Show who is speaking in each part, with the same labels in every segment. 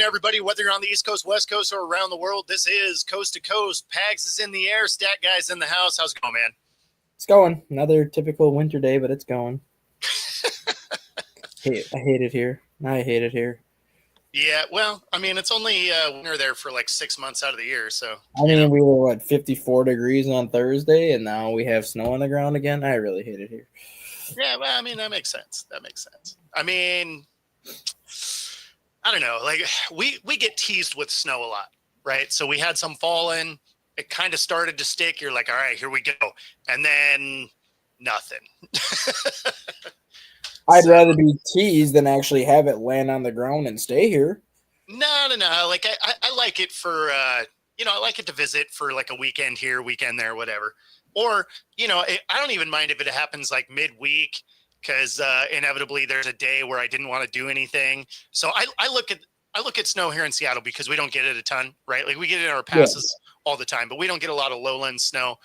Speaker 1: everybody, whether you're on the East Coast, West Coast, or around the world. This is Coast to Coast. Pags is in the air. Stat Guy's in the house. How's it going, man?
Speaker 2: It's going. Another typical winter day, but it's going. I hate it here. I hate it here.
Speaker 1: Yeah, well, I mean, it's only winter there for like 6 months out of the year, so.
Speaker 2: We were 54 degrees on Thursday, and now we have snow on the ground again. I really hate it here.
Speaker 1: Yeah, well, I mean, that makes sense. I mean, I don't know. Like, we get teased with snow a lot, right? So we had some fall in. It kind of started to stick. You're like, all right, here we go. And then nothing.
Speaker 2: I'd rather be teased than actually have it land on the ground and stay here.
Speaker 1: No. Like, I like it for, I like it to visit for like a weekend here, weekend there, whatever. Or, I don't even mind if it happens like midweek because inevitably there's a day where I didn't want to do anything. So I look at snow here in Seattle because we don't get it a ton, right? Like we get it in our passes all the time, but we don't get a lot of lowland snow.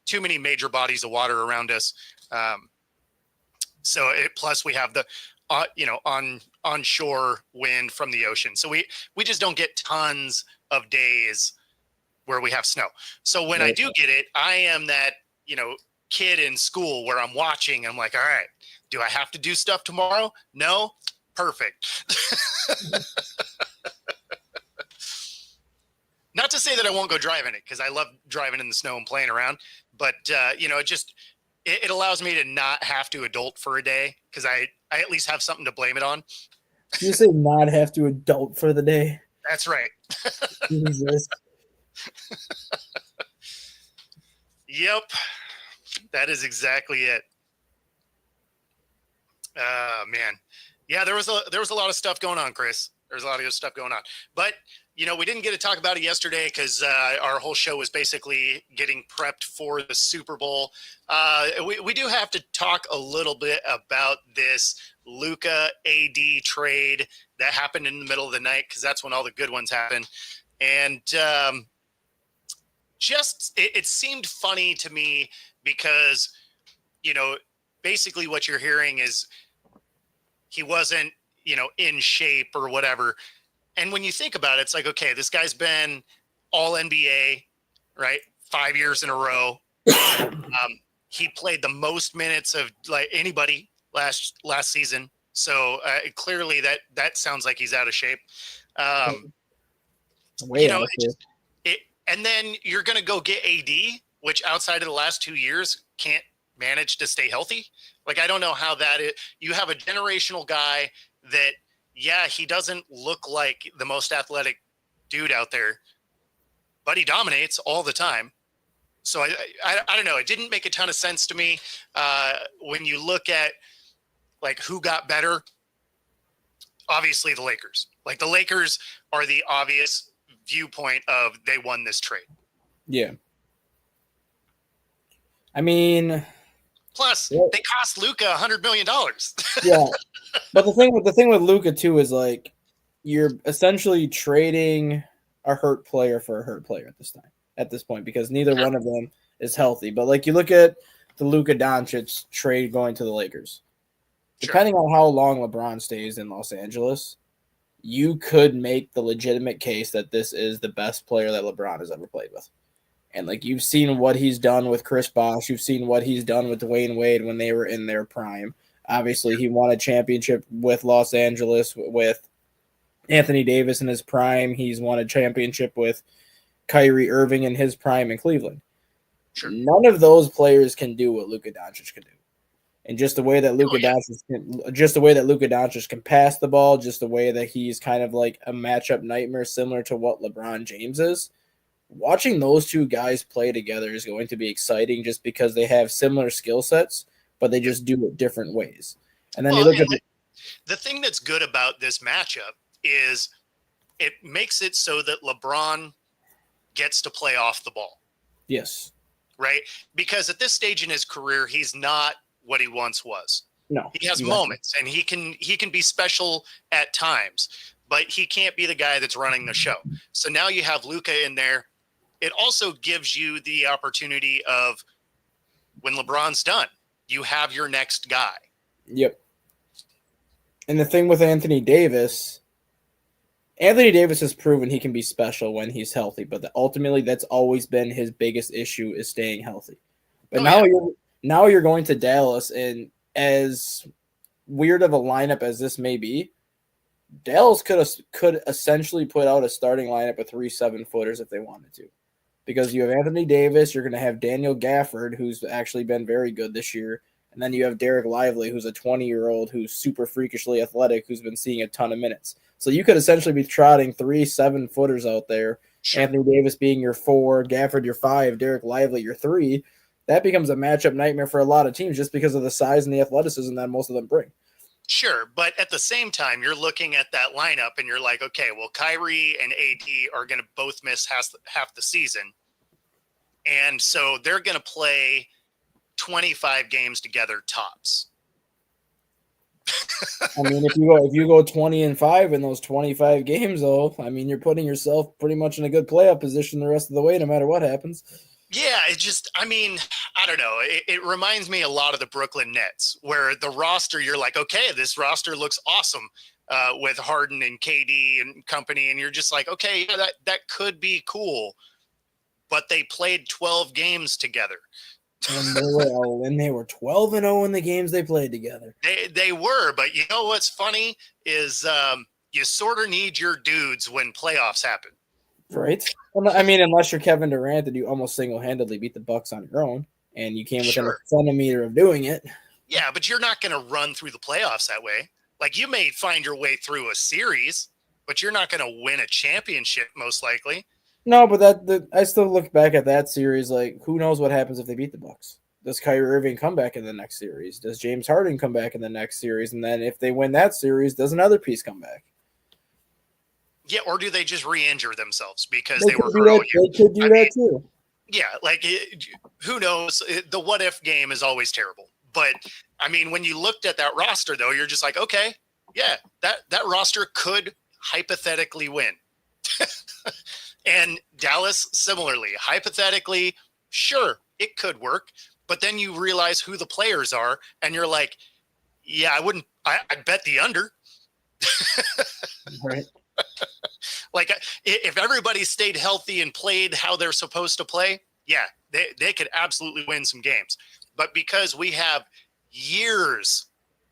Speaker 1: Too many major bodies of water around us. Plus we have the, onshore wind from the ocean. So we just don't get tons of days where we have snow. So when I do get it, I am that, kid in school where I'm watching. I'm like, all right, do I have to do stuff tomorrow? No? Perfect. Not to say that I won't go driving it because I love driving in the snow and playing around. But, it allows me to not have to adult for a day because I at least have something to blame it on.
Speaker 2: You say not have to adult for the day?
Speaker 1: That's right.
Speaker 2: Jesus.
Speaker 1: Yep. That is exactly it. Man. Yeah, there was a lot of stuff going on, Chris. There's a lot of good stuff going on. But, we didn't get to talk about it yesterday because our whole show was basically getting prepped for the Super Bowl. We do have to talk a little bit about this Luka AD trade that happened in the middle of the night because that's when all the good ones happen. And it seemed funny to me because, basically what you're hearing is he wasn't, in shape or whatever. And when you think about it, it's like, okay, this guy's been all NBA, right? 5 years in a row. He played the most minutes of like anybody last season. So clearly that sounds like he's out of shape. And then you're going to go get AD, which outside of the last 2 years can't manage to stay healthy. Like, I don't know how that is. You have a generational guy that, yeah, he doesn't look like the most athletic dude out there, but he dominates all the time. So I don't know. It didn't make a ton of sense to me when you look at like who got better. Obviously the Lakers. Like the Lakers are the obvious viewpoint of they won this trade.
Speaker 2: Yeah. I mean,
Speaker 1: plus they cost Luka $100 million.
Speaker 2: Yeah. But the thing with Luka too is like you're essentially trading a hurt player for a hurt player at this point because neither one of them is healthy. But like you look at the Luka Doncic trade going to the Lakers. Depending on how long LeBron stays in Los Angeles, you could make the legitimate case that this is the best player that LeBron has ever played with. And like you've seen what he's done with Chris Bosh, you've seen what he's done with Dwayne Wade when they were in their prime. Obviously, he won a championship with Los Angeles with Anthony Davis in his prime. He's won a championship with Kyrie Irving in his prime in Cleveland.
Speaker 1: Sure.
Speaker 2: None of those players can do what Luka Doncic can do. And just the way that Luka Doncic can pass the ball, just the way that he's kind of like a matchup nightmare similar to what LeBron James is. Watching those two guys play together is going to be exciting just because they have similar skill sets, but they just do it different ways. And then you look at
Speaker 1: the thing that's good about this matchup is it makes it so that LeBron gets to play off the ball.
Speaker 2: Yes.
Speaker 1: Right? Because at this stage in his career, he's not what he once was.
Speaker 2: No.
Speaker 1: He has moments and he can be special at times, but he can't be the guy that's running the show. So now you have Luka in there. It also gives you the opportunity of when LeBron's done, you have your next guy.
Speaker 2: Yep. And the thing with Anthony Davis, Anthony Davis has proven he can be special when he's healthy, but ultimately that's always been his biggest issue is staying healthy. But now you're going to Dallas, and as weird of a lineup as this may be, Dallas could essentially put out a starting lineup of 3 7-footers if they wanted to, because you have Anthony Davis, you're going to have Daniel Gafford, who's actually been very good this year, and then you have Derek Lively, who's a 20-year-old who's super freakishly athletic, who's been seeing a ton of minutes. So you could essentially be trotting 3 7-footers out there. Sure. Anthony Davis being your 4, Gafford your 5, Derek Lively your 3. That becomes a matchup nightmare for a lot of teams just because of the size and the athleticism that most of them bring.
Speaker 1: Sure, but at the same time, you're looking at that lineup and you're like, okay, well, Kyrie and AD are going to both miss half the season. And so they're going to play 25 games together tops.
Speaker 2: I mean, if you go 20-5 in those 25 games, though, I mean, you're putting yourself pretty much in a good playoff position the rest of the way, no matter what happens.
Speaker 1: Yeah, I don't know. It reminds me a lot of the Brooklyn Nets, where the roster, you're like, okay, this roster looks awesome with Harden and KD and company. And you're just like, okay, yeah, that could be cool. But they played 12 games together.
Speaker 2: And they were 12-0 in the games they played together.
Speaker 1: They were, but you know what's funny is you sort of need your dudes when playoffs happen.
Speaker 2: Right. Well, I mean, unless you're Kevin Durant and you almost single-handedly beat the Bucks on your own, and you came within a centimeter of doing it.
Speaker 1: Yeah, but you're not going to run through the playoffs that way. Like, you may find your way through a series, but you're not going to win a championship, most likely.
Speaker 2: No, but I still look back at that series like, who knows what happens if they beat the Bucks? Does Kyrie Irving come back in the next series? Does James Harden come back in the next series? And then if they win that series, does another piece come back?
Speaker 1: Yeah, or do they just re-injure themselves because they were hurt all
Speaker 2: year? They could do that too.
Speaker 1: Yeah, like, who knows? The what-if game is always terrible. But, I mean, when you looked at that roster, though, you're just like, okay, yeah, that roster could hypothetically win. And Dallas, similarly, hypothetically, sure, it could work. But then you realize who the players are, and you're like, yeah, I'd bet the under.
Speaker 2: Right.
Speaker 1: Like, if everybody stayed healthy and played how they're supposed to play, yeah, they could absolutely win some games. But because we have years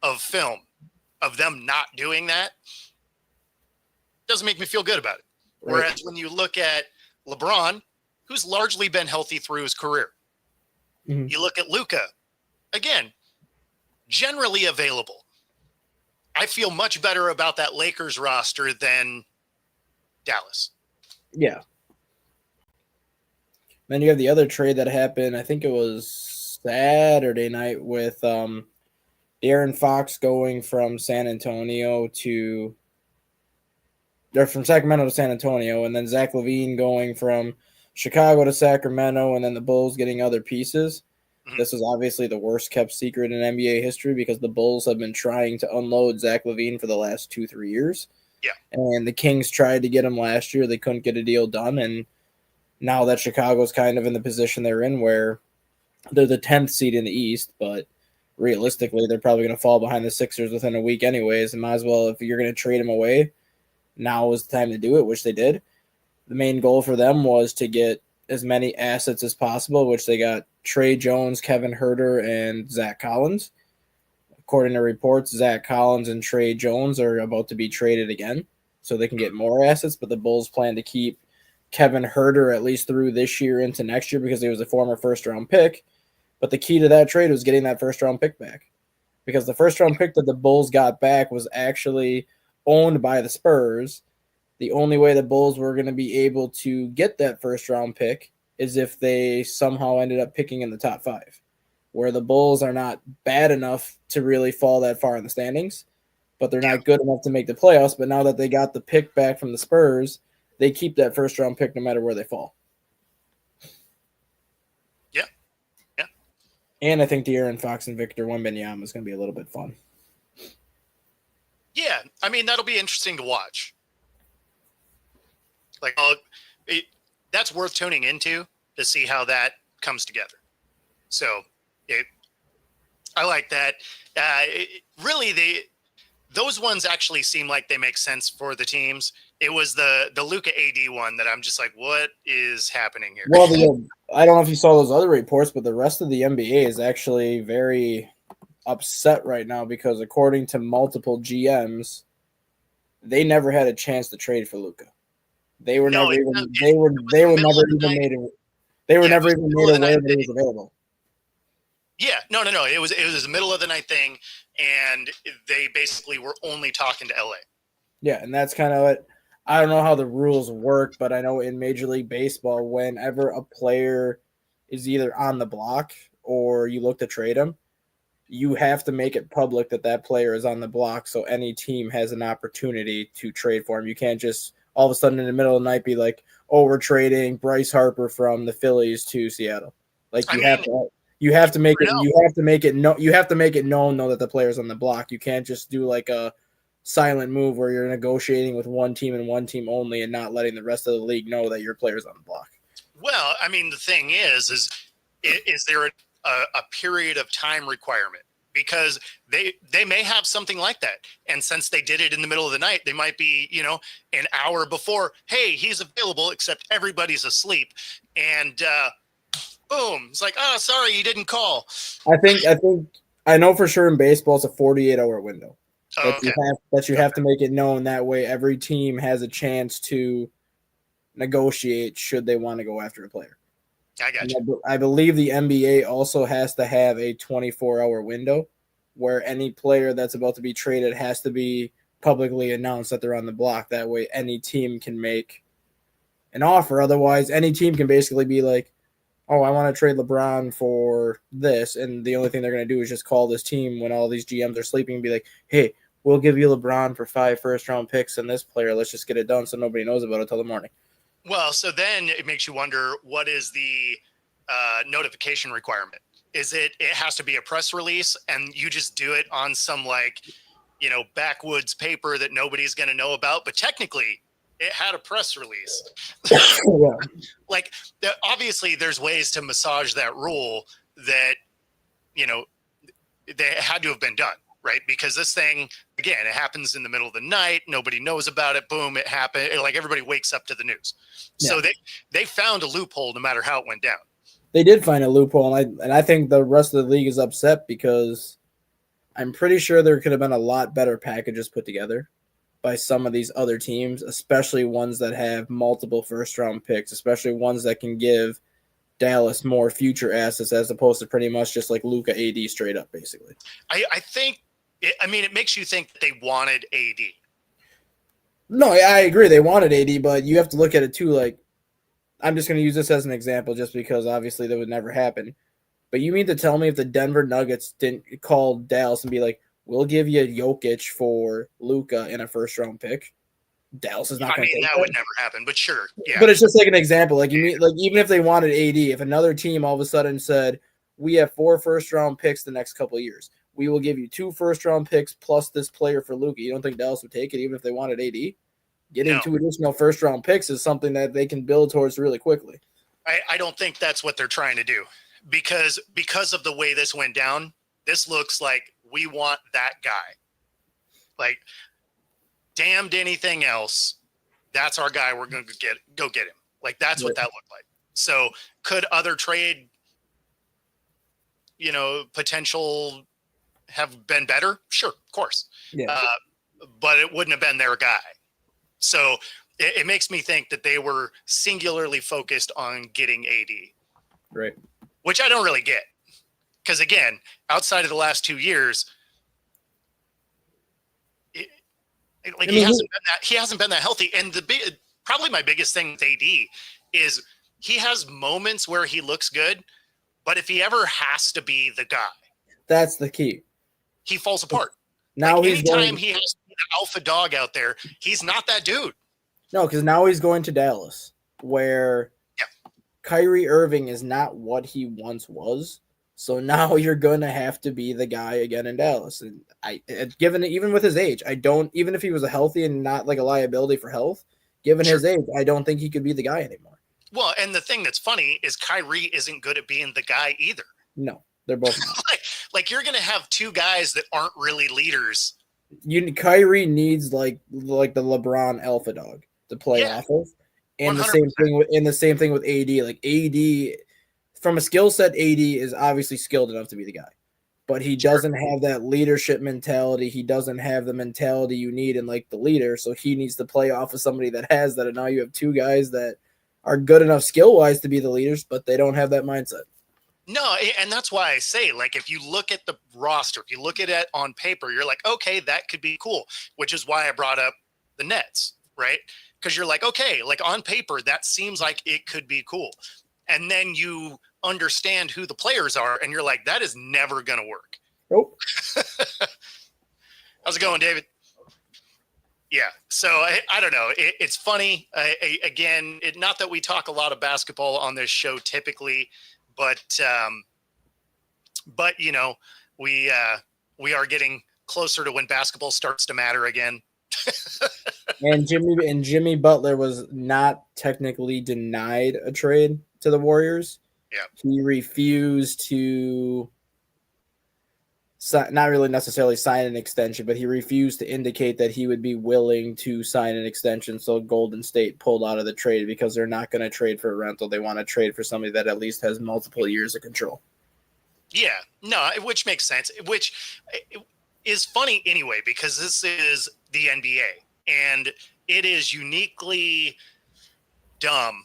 Speaker 1: of film of them not doing that, doesn't make me feel good about it. Right. Whereas when you look at LeBron, who's largely been healthy through his career, you look at Luka, again, generally available. I feel much better about that Lakers roster than Dallas. Yeah.
Speaker 2: Then you have the other trade that happened, I think it was Saturday night, with De'Aaron Fox going from Sacramento to San Antonio, and then Zach LaVine going from Chicago to Sacramento, and then the Bulls getting other pieces. Mm-hmm. This was obviously the worst kept secret in NBA history because the Bulls have been trying to unload Zach LaVine for the last 2-3 years.
Speaker 1: Yeah.
Speaker 2: And the Kings tried to get him last year. They couldn't get a deal done. And now that Chicago's kind of in the position they're in where they're the 10th seed in the East, but realistically, they're probably going to fall behind the Sixers within a week anyways. And might as well, if you're going to trade him away, now is the time to do it, which they did. The main goal for them was to get as many assets as possible, which they got Trey Jones, Kevin Huerter, and Zach Collins. According to reports, Zach Collins and Trey Jones are about to be traded again, so they can get more assets, but the Bulls plan to keep Kevin Huerter at least through this year into next year because he was a former first-round pick. But the key to that trade was getting that first-round pick back, because the first-round pick that the Bulls got back was actually owned by the Spurs. The only way the Bulls were going to be able to get that first-round pick is if they somehow ended up picking in the top 5, where the Bulls are not bad enough to really fall that far in the standings, but they're not good enough to make the playoffs. But now that they got the pick back from the Spurs, they keep that first-round pick no matter where they fall.
Speaker 1: Yeah. Yeah.
Speaker 2: And I think De'Aaron Fox and Victor Wembanyama is going to be a little bit fun.
Speaker 1: Yeah. I mean, that'll be interesting to watch. Like, that's worth tuning into to see how that comes together. So I like that. Really, those ones actually seem like they make sense for the teams. It was the Luka AD one that I'm just like, what is happening here?
Speaker 2: Well, I don't know if you saw those other reports, but the rest of the NBA is actually very upset right now because according to multiple GMs, they never had a chance to trade for Luka. They were
Speaker 1: No,
Speaker 2: never
Speaker 1: it,
Speaker 2: even
Speaker 1: it, it was
Speaker 2: they
Speaker 1: the
Speaker 2: were
Speaker 1: middle
Speaker 2: never
Speaker 1: of the
Speaker 2: even
Speaker 1: night.
Speaker 2: made they were
Speaker 1: Yeah, it
Speaker 2: never
Speaker 1: was
Speaker 2: even
Speaker 1: the
Speaker 2: made
Speaker 1: middle of the
Speaker 2: aware
Speaker 1: night.
Speaker 2: that he was available.
Speaker 1: Yeah, no. It was the middle of the night thing, and they basically were only talking to LA.
Speaker 2: Yeah, and that's kind of what I don't know how the rules work, but I know in Major League Baseball, whenever a player is either on the block or you look to trade him, you have to make it public that that player is on the block so any team has an opportunity to trade for him. You can't just all of a sudden in the middle of the night be like, "Oh, we're trading Bryce Harper from the Phillies to Seattle." Like
Speaker 1: I mean,
Speaker 2: you have
Speaker 1: you
Speaker 2: to make
Speaker 1: never
Speaker 2: it
Speaker 1: know.
Speaker 2: you have to make it known though that the player's on the block. You can't just do like a silent move where you're negotiating with one team and one team only and not letting the rest of the league know that your player's on the block.
Speaker 1: Well, I mean, the thing is there a period of time requirement? Because they may have something like that, and since they did it in the middle of the night, they might be an hour before. Hey, he's available, except everybody's asleep, and boom, it's like, oh, sorry, you didn't call.
Speaker 2: I know for sure in baseball it's a 48-hour window
Speaker 1: Oh, okay,
Speaker 2: that you have to make it known. That way every team has a chance to negotiate should they want to go after a player.
Speaker 1: I got you.
Speaker 2: I believe the NBA also has to have a 24-hour window where any player that's about to be traded has to be publicly announced that they're on the block. That way any team can make an offer. Otherwise, any team can basically be like, oh, I want to trade LeBron for this. And the only thing they're going to do is just call this team when all these GMs are sleeping and be like, hey, we'll give you LeBron for 5 first-round picks and this player. Let's just get it done so nobody knows about it until the morning.
Speaker 1: Well, so then it makes you wonder, what is the notification requirement? Is it has to be a press release and you just do it on some backwoods paper that nobody's going to know about, but technically it had a press release.
Speaker 2: Yeah.
Speaker 1: Like, obviously there's ways to massage that rule that they had to have been done, right? Because this thing, again, it happens in the middle of the night, nobody knows about it, boom, it happened. Like, everybody wakes up to the news. So they found a loophole no matter how it went down.
Speaker 2: They did find a loophole, and I think the rest of the league is upset because I'm pretty sure there could have been a lot better packages put together by some of these other teams, especially ones that have multiple first-round picks, especially ones that can give Dallas more future assets as opposed to pretty much just like Luka AD straight up, basically.
Speaker 1: I think, it makes you think that they wanted AD.
Speaker 2: No, I agree. They wanted AD, but you have to look at it too. Like, I'm just going to use this as an example just because obviously that would never happen. But you mean to tell me if the Denver Nuggets didn't call Dallas and be like, we'll give you Jokic for Luka in a first-round pick, Dallas is not going to take
Speaker 1: that
Speaker 2: that.
Speaker 1: would never happen, but sure. Yeah.
Speaker 2: But it's just like an example. Like, you mean, like, even if they wanted AD, if another team all of a sudden said, we have 4 first-round picks the next couple of years, we will give you 2 first-round picks plus this player for Luka. You don't think Dallas would take it even if they wanted AD? Getting 2 additional first-round picks is something that they can build towards really quickly.
Speaker 1: I don't think that's what they're trying to do because of the way this went down. This looks like we want that guy. Like, damned anything else, that's our guy. We're going to go get him. Like, that's what that looked like. So could other trade, potential have been better? Sure, of course.
Speaker 2: Yeah.
Speaker 1: But it wouldn't have been their guy. So it makes me think that they were singularly focused on getting AD.
Speaker 2: Right.
Speaker 1: Which I don't really get. Because, again, outside of the last 2 years, he hasn't been that healthy. And probably my biggest thing with AD is he has moments where he looks good, but if he ever has to be the guy,
Speaker 2: that's the key.
Speaker 1: He falls apart.
Speaker 2: Now
Speaker 1: anytime he has to be the alpha dog out there, he's not that dude.
Speaker 2: No, because now he's going to Dallas, where Kyrie Irving is not what he once was. So now you're going to have to be the guy again in Dallas. And even with his age, even if he was a healthy and not like a liability for health, given his age, I don't think he could be the guy anymore.
Speaker 1: Well, and the thing that's funny is Kyrie isn't good at being the guy either.
Speaker 2: No, they're both not.
Speaker 1: like you're going to have 2 guys that aren't really leaders.
Speaker 2: Kyrie needs like the LeBron alpha dog. to play
Speaker 1: Yeah,
Speaker 2: off of. And the
Speaker 1: 100%.
Speaker 2: same thing with AD. Like AD, from a skill set, AD is obviously skilled enough to be the guy, but he doesn't have that leadership mentality. He doesn't have the mentality you need in like the leader. So he needs to play off of somebody that has that. And now you have two guys that are good enough skill wise to be the leaders, but they don't have that mindset.
Speaker 1: No, and that's why I say, like, if you look at the roster, if you look at it on paper, you're like, okay, that could be cool, which is why I brought up the Nets, right? Because you're like, okay, like on paper, that seems like it could be cool. And then you understand who the players are, and you're like, that is never going to work.
Speaker 2: Nope.
Speaker 1: How's it going, David? Yeah. So I don't know. It's funny. Again, not that we talk a lot of basketball on this show typically, but you know, we are getting closer to when basketball starts to matter again.
Speaker 2: And Jimmy Butler was not technically denied a trade to the Warriors.
Speaker 1: Yeah.
Speaker 2: He refused to not really necessarily sign an extension, but he refused to indicate that he would be willing to sign an extension. So Golden State pulled out of the trade because they're not going to trade for a rental. They want to trade for somebody that at least has multiple years of control.
Speaker 1: Yeah, no, which makes sense, which is funny anyway, because this is the NBA and it is uniquely dumb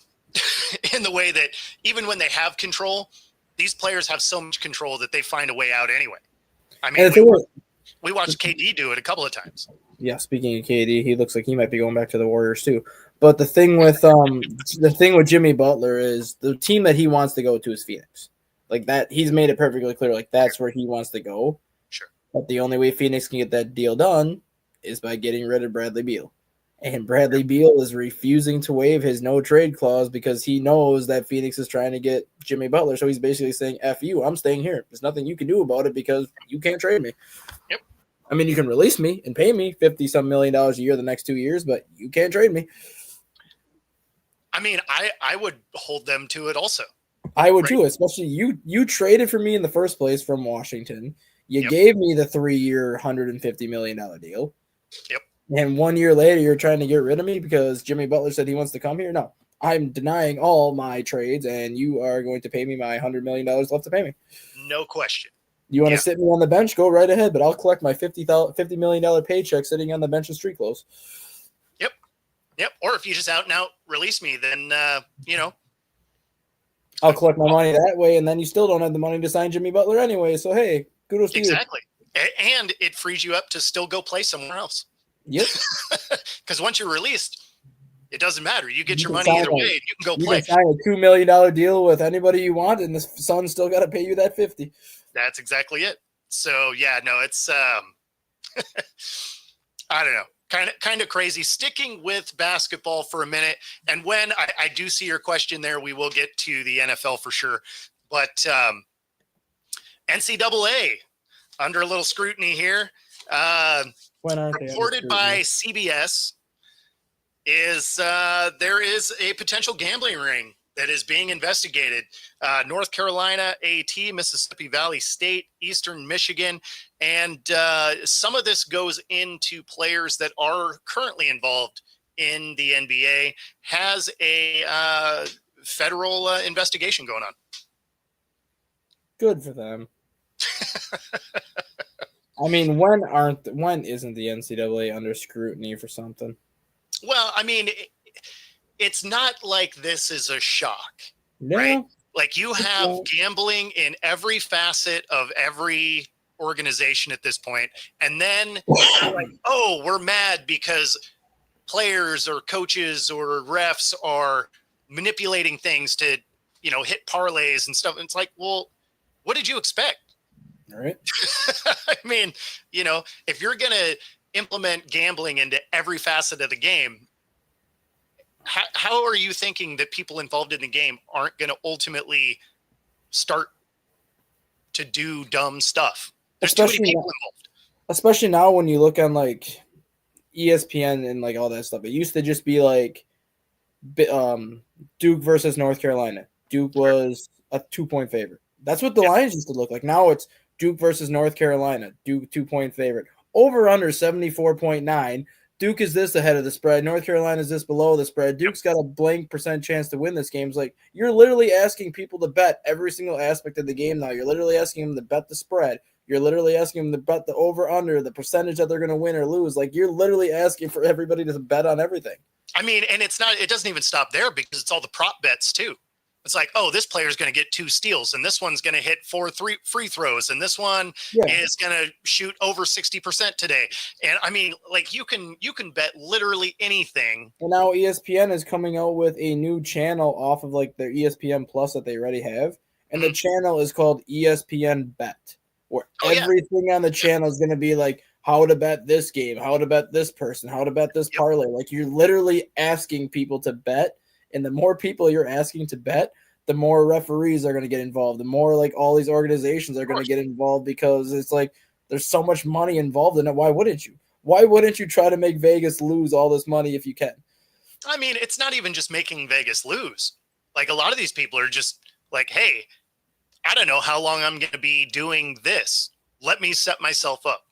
Speaker 1: in the way that even when they have control, these players have so much control that they find a way out anyway. I mean, we watched KD do it a couple of times.
Speaker 2: Yeah, speaking of KD, he looks like he might be going back to the Warriors too. But the thing with Jimmy Butler is the team that he wants to go to is Phoenix. Like that, he's made it perfectly clear. Like that's where he wants to go.
Speaker 1: Sure.
Speaker 2: But the only way Phoenix can get that deal done is by getting rid of Bradley Beal. And Bradley Beal is refusing to waive his no trade clause because he knows that Phoenix is trying to get Jimmy Butler. So he's basically saying, F you, I'm staying here. There's nothing you can do about it because you can't trade me.
Speaker 1: Yep.
Speaker 2: I mean, you can release me and pay me $50-some million a year the next 2 years, but you can't trade me.
Speaker 1: I mean, I would hold them to it also.
Speaker 2: I would too, especially you traded for me in the first place from Washington. You gave me the 3-year, $150 million deal.
Speaker 1: Yep.
Speaker 2: And 1 year later, you're trying to get rid of me because Jimmy Butler said he wants to come here? No, I'm denying all my trades, and you are going to pay me my $100 million left to pay me.
Speaker 1: No question.
Speaker 2: You want to sit me on the bench? Go right ahead, but I'll collect my $50 million paycheck sitting on the bench in street clothes.
Speaker 1: Yep. Or if you just out and out release me, then,
Speaker 2: I'll collect my money that way, and then you still don't have the money to sign Jimmy Butler anyway. So, hey, kudos to you.
Speaker 1: Exactly. And it frees you up to still go play somewhere else.
Speaker 2: Yep.
Speaker 1: Because once you're released, it doesn't matter. You get your money either way, and you can go play.
Speaker 2: You can sign a $2 million deal with anybody you want, and the Sun's still got to pay you that $50.
Speaker 1: That's exactly it. So, yeah, no, it's, I don't know. Kind of crazy. Sticking with basketball for a minute, and when I do see your question there, we will get to the NFL for sure. But NCAA under a little scrutiny here. Reported by CBS is there is a potential gambling ring that is being investigated. North Carolina, AT, Mississippi Valley State, Eastern Michigan. And some of this goes into players that are currently involved in the NBA, has a federal investigation going on.
Speaker 2: Good for them. I mean, when isn't the NCAA under scrutiny for something?
Speaker 1: Well, I mean, it's not like this is a shock,
Speaker 2: no.
Speaker 1: Right? Like you have gambling in every facet of every organization at this point, and then like, oh, we're mad because players or coaches or refs are manipulating things to, hit parlays and stuff. And it's like, well, what did you expect?
Speaker 2: All right.
Speaker 1: I mean, if you're going to implement gambling into every facet of the game, how are you thinking that people involved in the game aren't going to ultimately start to do dumb stuff? There's too many people involved.
Speaker 2: Especially now when you look on like ESPN and like all that stuff. It used to just be like Duke versus North Carolina. Duke was a 2-point favorite. That's what the lines used to look like. Now it's Duke versus North Carolina. Duke 2-point favorite. Over under 74.9. Duke is this ahead of the spread. North Carolina is this below the spread. Duke's got a blank percent chance to win this game. It's like you're literally asking people to bet every single aspect of the game now. You're literally asking them to bet the spread. You're literally asking them to bet the over-under, the percentage that they're going to win or lose. Like, you're literally asking for everybody to bet on everything.
Speaker 1: I mean, and it doesn't even stop there because it's all the prop bets too. It's like, oh, this player's going to get 2 steals, and this one's going to hit 4 free throws, and this one is going to shoot over 60% today. And I mean, like you can bet literally anything.
Speaker 2: And now ESPN is coming out with a new channel off of like their ESPN Plus that they already have, and the channel is called ESPN Bet, where everything on the channel is going to be like how to bet this game, how to bet this person, how to bet this parlay. Like, you're literally asking people to bet. And the more people you're asking to bet, the more referees are going to get involved. The more like all these organizations are going to get involved, because it's like there's so much money involved in it. Why wouldn't you? Why wouldn't you try to make Vegas lose all this money if you can?
Speaker 1: I mean, it's not even just making Vegas lose. Like, a lot of these people are just like, hey, I don't know how long I'm going to be doing this. Let me set myself up.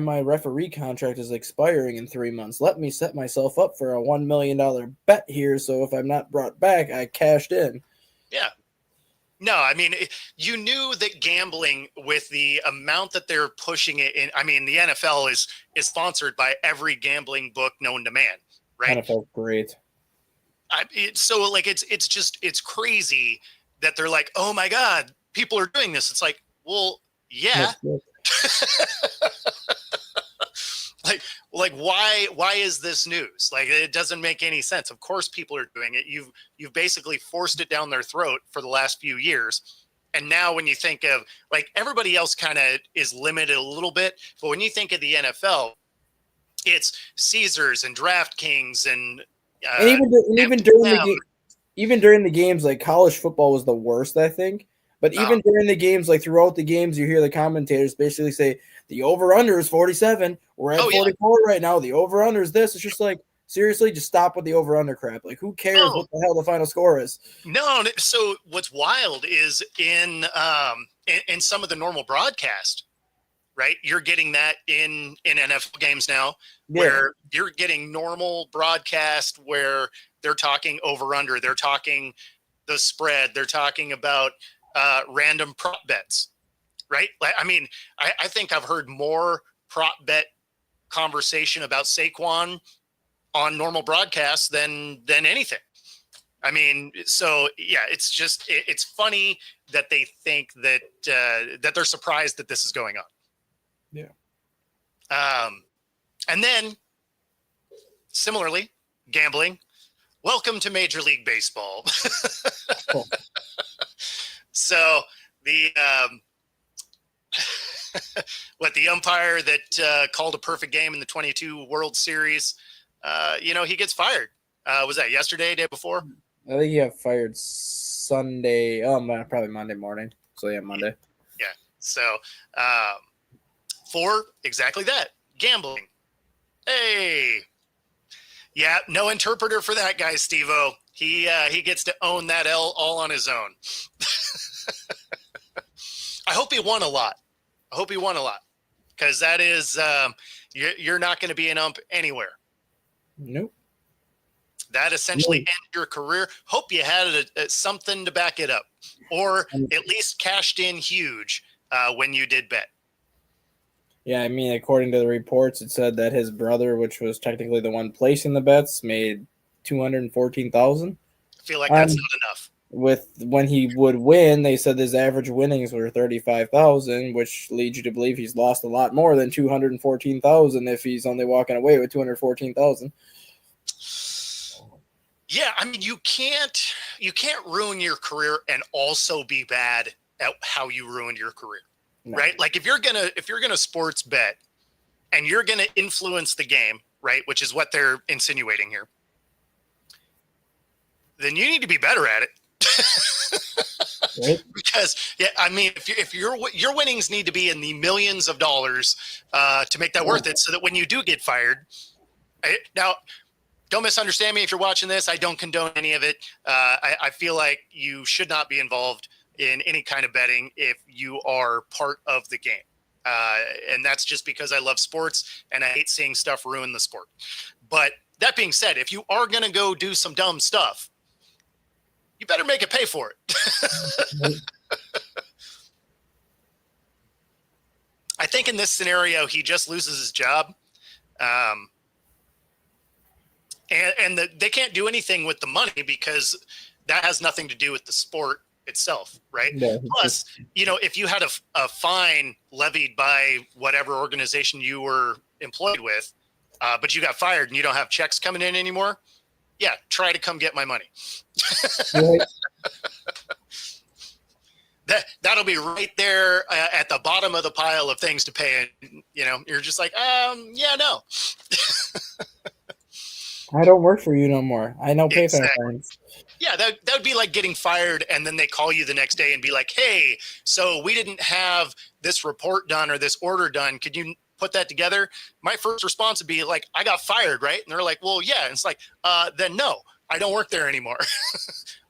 Speaker 2: My referee contract is expiring in 3 months. Let me set myself up for a $1 million bet here. So if I'm not brought back, I cashed in.
Speaker 1: Yeah. No, I mean, you knew that gambling, with the amount that they're pushing it in, I mean, the NFL is sponsored by every gambling book known to man, right?
Speaker 2: NFL, great.
Speaker 1: So like, it's crazy that they're like, oh my God, people are doing this. It's like, well, yeah. like why is this news? Like, it doesn't make any sense. Of course people are doing it. You've basically forced it down their throat for the last few years. And now when you think of, like, everybody else kind of is limited a little bit, but when you think of the NFL, it's Caesars and DraftKings and
Speaker 2: even during the games, like, college football was the worst, I think. But even during the games, like throughout the games, you hear the commentators basically say the over-under is 47. We're at 44 right now. The over-under is this. It's just like, seriously, just stop with the over-under crap. Like, who cares what the hell the final score is?
Speaker 1: No. So what's wild is in some of the normal broadcast, right? You're getting that in NFL games now, where you're getting normal broadcast where they're talking over-under. They're talking the spread. They're talking about random prop bets, right? Like, I mean, I think I've heard more prop bet conversation about Saquon on normal broadcasts than anything. I mean, so yeah, it's just, it's funny that they think that that they're surprised that this is going on.
Speaker 2: Yeah.
Speaker 1: And then similarly, gambling. Welcome to Major League Baseball.
Speaker 2: Cool.
Speaker 1: So the the umpire that called a perfect game in the 22 World Series, he gets fired. Was that yesterday, day before?
Speaker 2: I think he got fired Sunday. Oh, probably Monday morning. So yeah, Monday.
Speaker 1: Yeah. So for exactly that, gambling. Hey. Yeah, no interpreter for that guy, Steve-O. He gets to own that L all on his own. I hope he won a lot. Because that is, you're not going to be an ump anywhere.
Speaker 2: Nope.
Speaker 1: That essentially ended your career. Hope you had something to back it up, or at least cashed in huge when you did bet.
Speaker 2: Yeah, I mean, according to the reports, it said that his brother, which was technically the one placing the bets, made $214,000.
Speaker 1: I feel like that's not enough.
Speaker 2: When he would win, they said his average winnings were 35,000, which leads you to believe he's lost a lot more than 214,000 if he's only walking away with 214,000.
Speaker 1: Yeah, I mean, you can't ruin your career and also be bad at how you ruined your career. No. Right? Like, if you're gonna sports bet and you're gonna influence the game, right, which is what they're insinuating here, then you need to be better at it. Right? Because I mean, if your winnings need to be in the millions of dollars to make that worth it, so that when you do get fired, now don't misunderstand me if you're watching this. I don't condone any of it. I feel like you should not be involved in any kind of betting if you are part of the game. And that's just because I love sports and I hate seeing stuff ruin the sport. But that being said, if you are going to go do some dumb stuff, you better make it pay for it. I think in this scenario, he just loses his job. They can't do anything with the money because that has nothing to do with the sport itself, right?
Speaker 2: Yeah,
Speaker 1: Plus, if you had a fine levied by whatever organization you were employed with, but you got fired and you don't have checks coming in anymore, yeah, try to come get my money.
Speaker 2: right.
Speaker 1: That'll be right there at the bottom of the pile of things to pay. And, you're just like, yeah, no.
Speaker 2: I don't work for you no more. I know PayPal
Speaker 1: Exactly.
Speaker 2: friends.
Speaker 1: Yeah, that would be like getting fired and then they call you the next day and be like, hey, so we didn't have this report done or this order done. Could you put that together? My first response would be like, I got fired, right? And they're like, well, yeah. And it's like, then no, I don't work there anymore.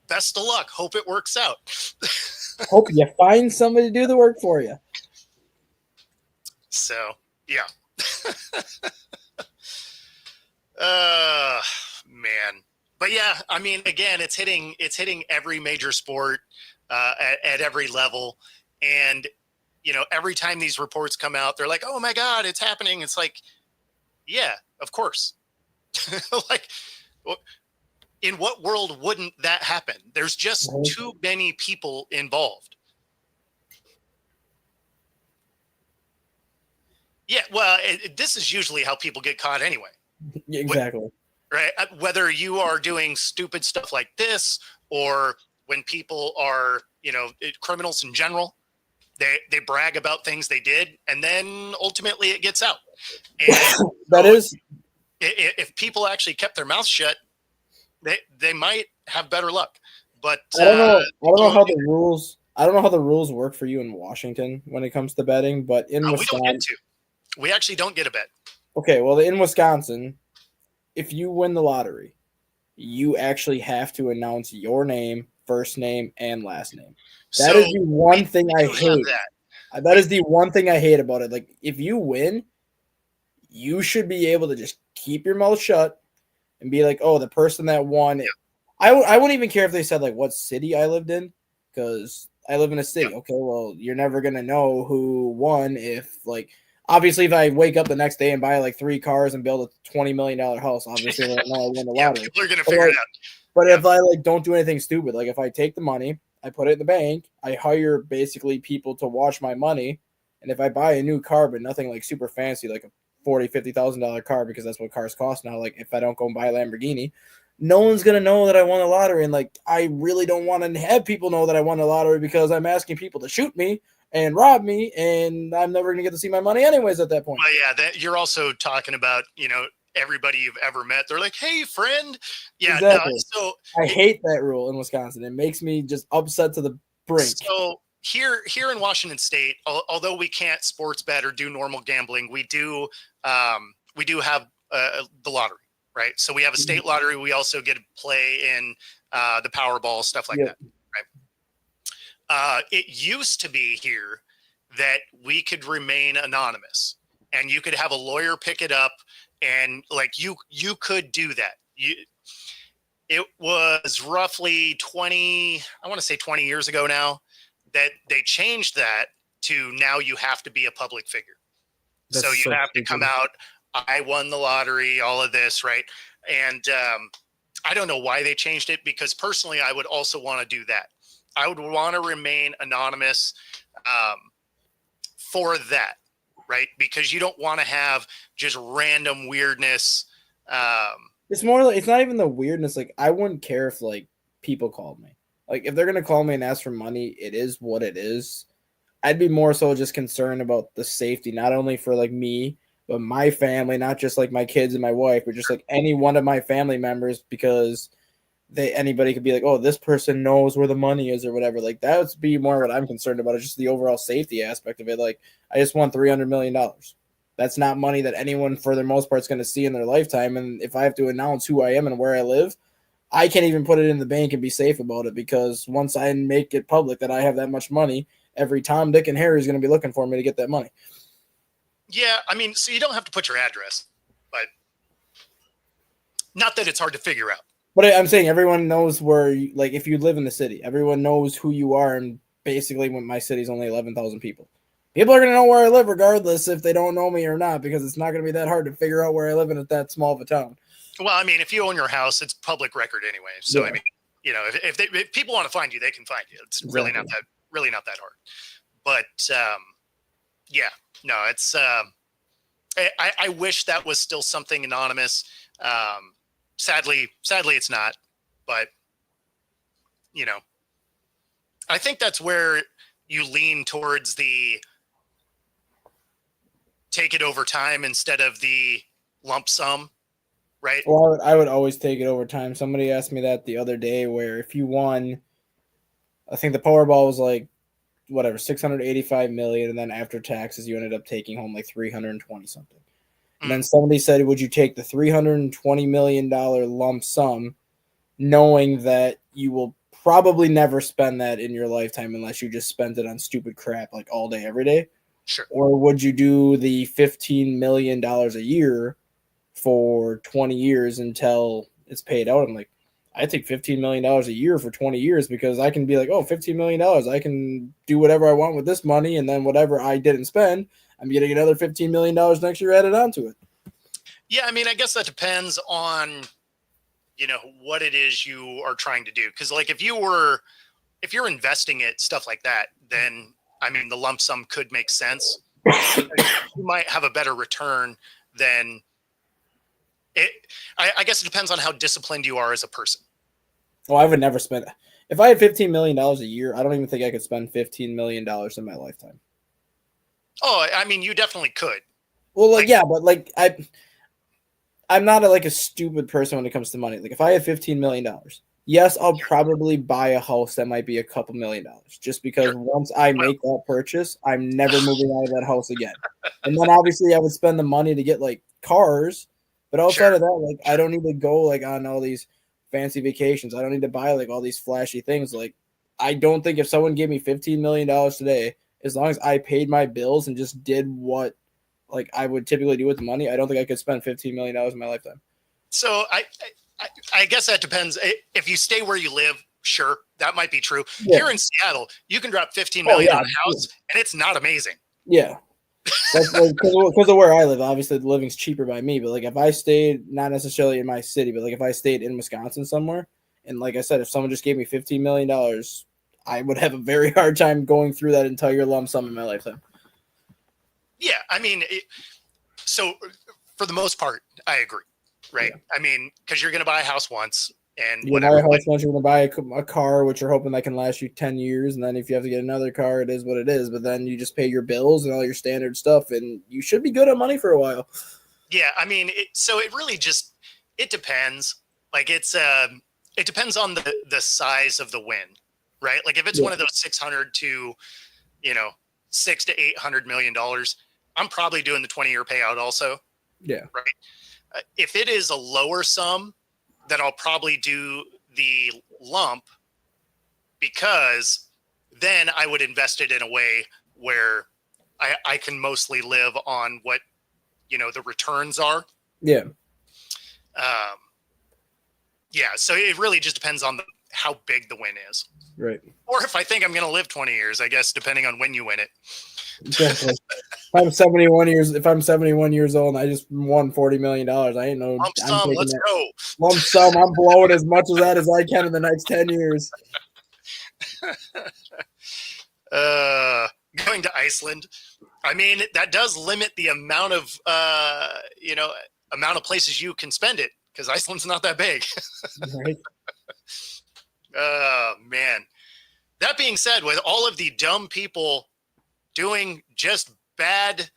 Speaker 1: Best of luck. Hope it works out.
Speaker 2: Hope you find somebody to do the work for you.
Speaker 1: So, yeah. Man. But yeah, I mean, again, it's hitting every major sport at every level. And, every time these reports come out, they're like, oh my God, it's happening. It's like, yeah, of course. Like, in what world wouldn't that happen? There's just too many people involved. Yeah, well, this is usually how people get caught anyway.
Speaker 2: Exactly.
Speaker 1: Right? Whether you are doing stupid stuff like this or when people are, criminals in general, they brag about things they did and then ultimately it gets out. And if people actually kept their mouths shut, they might have better luck. But
Speaker 2: I don't know how the rules work for you in Washington when it comes to betting, but in Wisconsin,
Speaker 1: we actually don't get a bet.
Speaker 2: Okay, well, in Wisconsin, if you win the lottery, you actually have to announce your name, first name, and last name. That is the one thing I hate. That is the one thing I hate about it. Like, if you win, you should be able to just keep your mouth shut and be like, oh, the person that won. Yep. I wouldn't even care if they said, like, what city I lived in, because I live in a city. Yep. Okay, well, you're never going to know who won if, like, obviously, if I wake up the next day and buy, like, 3 cars and build a $20 million house, obviously, I know I won the lottery.
Speaker 1: People are going to figure it out.
Speaker 2: But if I, like, don't do anything stupid, like, if I take the money, I put it in the bank, I hire basically people to watch my money, and if I buy a new car, but nothing, like, super fancy, like a $40,000, $50,000 car, because that's what cars cost now, like, if I don't go and buy a Lamborghini, no one's going to know that I won the lottery. And, like, I really don't want to have people know that I won the lottery because I'm asking people to shoot me and rob me, and I'm never going to get to see my money anyways at that point.
Speaker 1: Well, yeah, you're also talking about, everybody you've ever met. They're like, hey, friend. Yeah,
Speaker 2: exactly.
Speaker 1: No, so
Speaker 2: I hate that rule in Wisconsin. It makes me just upset to the brink.
Speaker 1: So here in Washington State, although we can't sports bet or do normal gambling, we do have the lottery, right? So we have a state lottery. We also get to play in the Powerball, stuff like that, right? It used to be here that we could remain anonymous and you could have a lawyer pick it up and like you could do that. It was roughly 20 years ago now that they changed that to now you have to be a public figure. So you have to come out, I won the lottery, all of this, right? And I don't know why they changed it, because personally I would also want to do that. I would want to remain anonymous for that, right? Because you don't want to have just random weirdness.
Speaker 2: It's more like, it's not even the weirdness. Like, I wouldn't care if, like, people called me. Like, if they're going to call me and ask for money, it is what it is. I'd be more so just concerned about the safety, not only for, like, me, but my family, not just, like, my kids and my wife, but just, like, any one of my family members, because anybody could be like, oh, this person knows where the money is or whatever. Like, that would be more what I'm concerned about. It's just the overall safety aspect of it. Like, I just won $300 million. That's not money that anyone, for the most part, is going to see in their lifetime. And if I have to announce who I am and where I live, I can't even put it in the bank and be safe about it, because once I make it public that I have that much money, every Tom, Dick, and Harry is going to be looking for me to get that money.
Speaker 1: Yeah, I mean, so you don't have to put your address, but not that it's hard to figure out.
Speaker 2: But I'm saying everyone knows where, like, if you live in the city, everyone knows who you are. And basically, when my city's only 11,000 people, people are going to know where I live regardless if they don't know me or not, because it's not going to be that hard to figure out where I live in that small of a town.
Speaker 1: Well, I mean, if you own your house, it's public record anyway. So, yeah. I mean, you know, if people want to find you, they can find you. It's exactly. really not that hard. But yeah, no, it's. I wish that was still something anonymous. Sadly, it's not. But you know, I think that's where you lean towards the take it over time instead of the lump sum. Right.
Speaker 2: Well, I would always take it over time. Somebody asked me that the other day, where if you won, I think the Powerball was like, whatever, 685 million, and then after taxes, you ended up taking home like 320 something. And then somebody said, would you take the $320 million lump sum, knowing that you will probably never spend that in your lifetime unless you just spent it on stupid crap like all day, every day?
Speaker 1: Sure.
Speaker 2: Or would you do the $15 million a year for 20 years until it's paid out? I'm like, I take $15 million a year for 20 years because I can be like, oh, $15 million. I can do whatever I want with this money. And then whatever I didn't spend, I'm getting another $15 million next year added onto it.
Speaker 1: Yeah. I mean, I guess that depends on, you know, what it is you are trying to do. Cause like if you're investing it, stuff like that, then I mean, the lump sum could make sense. You might have a better return than it. I guess it depends on how disciplined you are as a person.
Speaker 2: Well, I would never spend. If I had $15 million a year, I don't even think I could spend $15 million in my lifetime.
Speaker 1: Oh, I mean, you definitely could.
Speaker 2: Well, like yeah, but like I'm not a stupid person when it comes to money. Like if I had $15 million, yes, I'll probably buy a house that might be a couple $1 million, just because once I make that purchase, I'm never moving out of that house again. And then obviously I would spend the money to get like cars, but outside of that, like I don't need to go like on all these fancy vacations. I don't need to buy like all these flashy things. Like I don't think if someone gave me $15 million today, as long as I paid my bills and just did what like I would typically do with the money, I don't think I could spend $15 million in my lifetime.
Speaker 1: So I guess that depends. If you stay where you live, sure, that might be true. Yeah. Here in Seattle, you can drop $15 million on a house, and it's not amazing.
Speaker 2: Yeah, that's like, because of where I live. Obviously, the living's cheaper by me. But like, if I stayed not necessarily in my city, but like if I stayed in Wisconsin somewhere, and like I said, if someone just gave me $15 million, I would have a very hard time going through that entire lump sum in my lifetime.
Speaker 1: Yeah, I mean, so for the most part, I agree. Right. Yeah. I mean, because you're going to buy a house once and
Speaker 2: whatever. Buy a house once, you're going to buy a car, which you're hoping that can last you 10 years. And then if you have to get another car, it is what it is. But then you just pay your bills and all your standard stuff, and you should be good on money for a while.
Speaker 1: Yeah. I mean, so it really just, it depends. Like it depends on the size of the win, right? Like if it's one of those 600 to, you know, $600 to $800 million, I'm probably doing the 20-year payout also.
Speaker 2: Yeah.
Speaker 1: Right. If it is a lower sum, then I'll probably do the lump, because then I would invest it in a way where I can mostly live on what, you know, the returns are.
Speaker 2: Yeah.
Speaker 1: Yeah. So it really just depends on how big the win is.
Speaker 2: Right.
Speaker 1: Or if I think I'm going to live 20 years, I guess, depending on when you win it.
Speaker 2: Exactly. If I'm 71 years old and I just won $40 million, I ain't no
Speaker 1: lump sum. Let's go.
Speaker 2: Lump sum. I'm blowing as much of that as I can in the next 10 years.
Speaker 1: Going to Iceland. I mean, that does limit the amount of amount of places you can spend it, because Iceland's not that big.
Speaker 2: Right.
Speaker 1: Man. That being said, with all of the dumb people doing just bad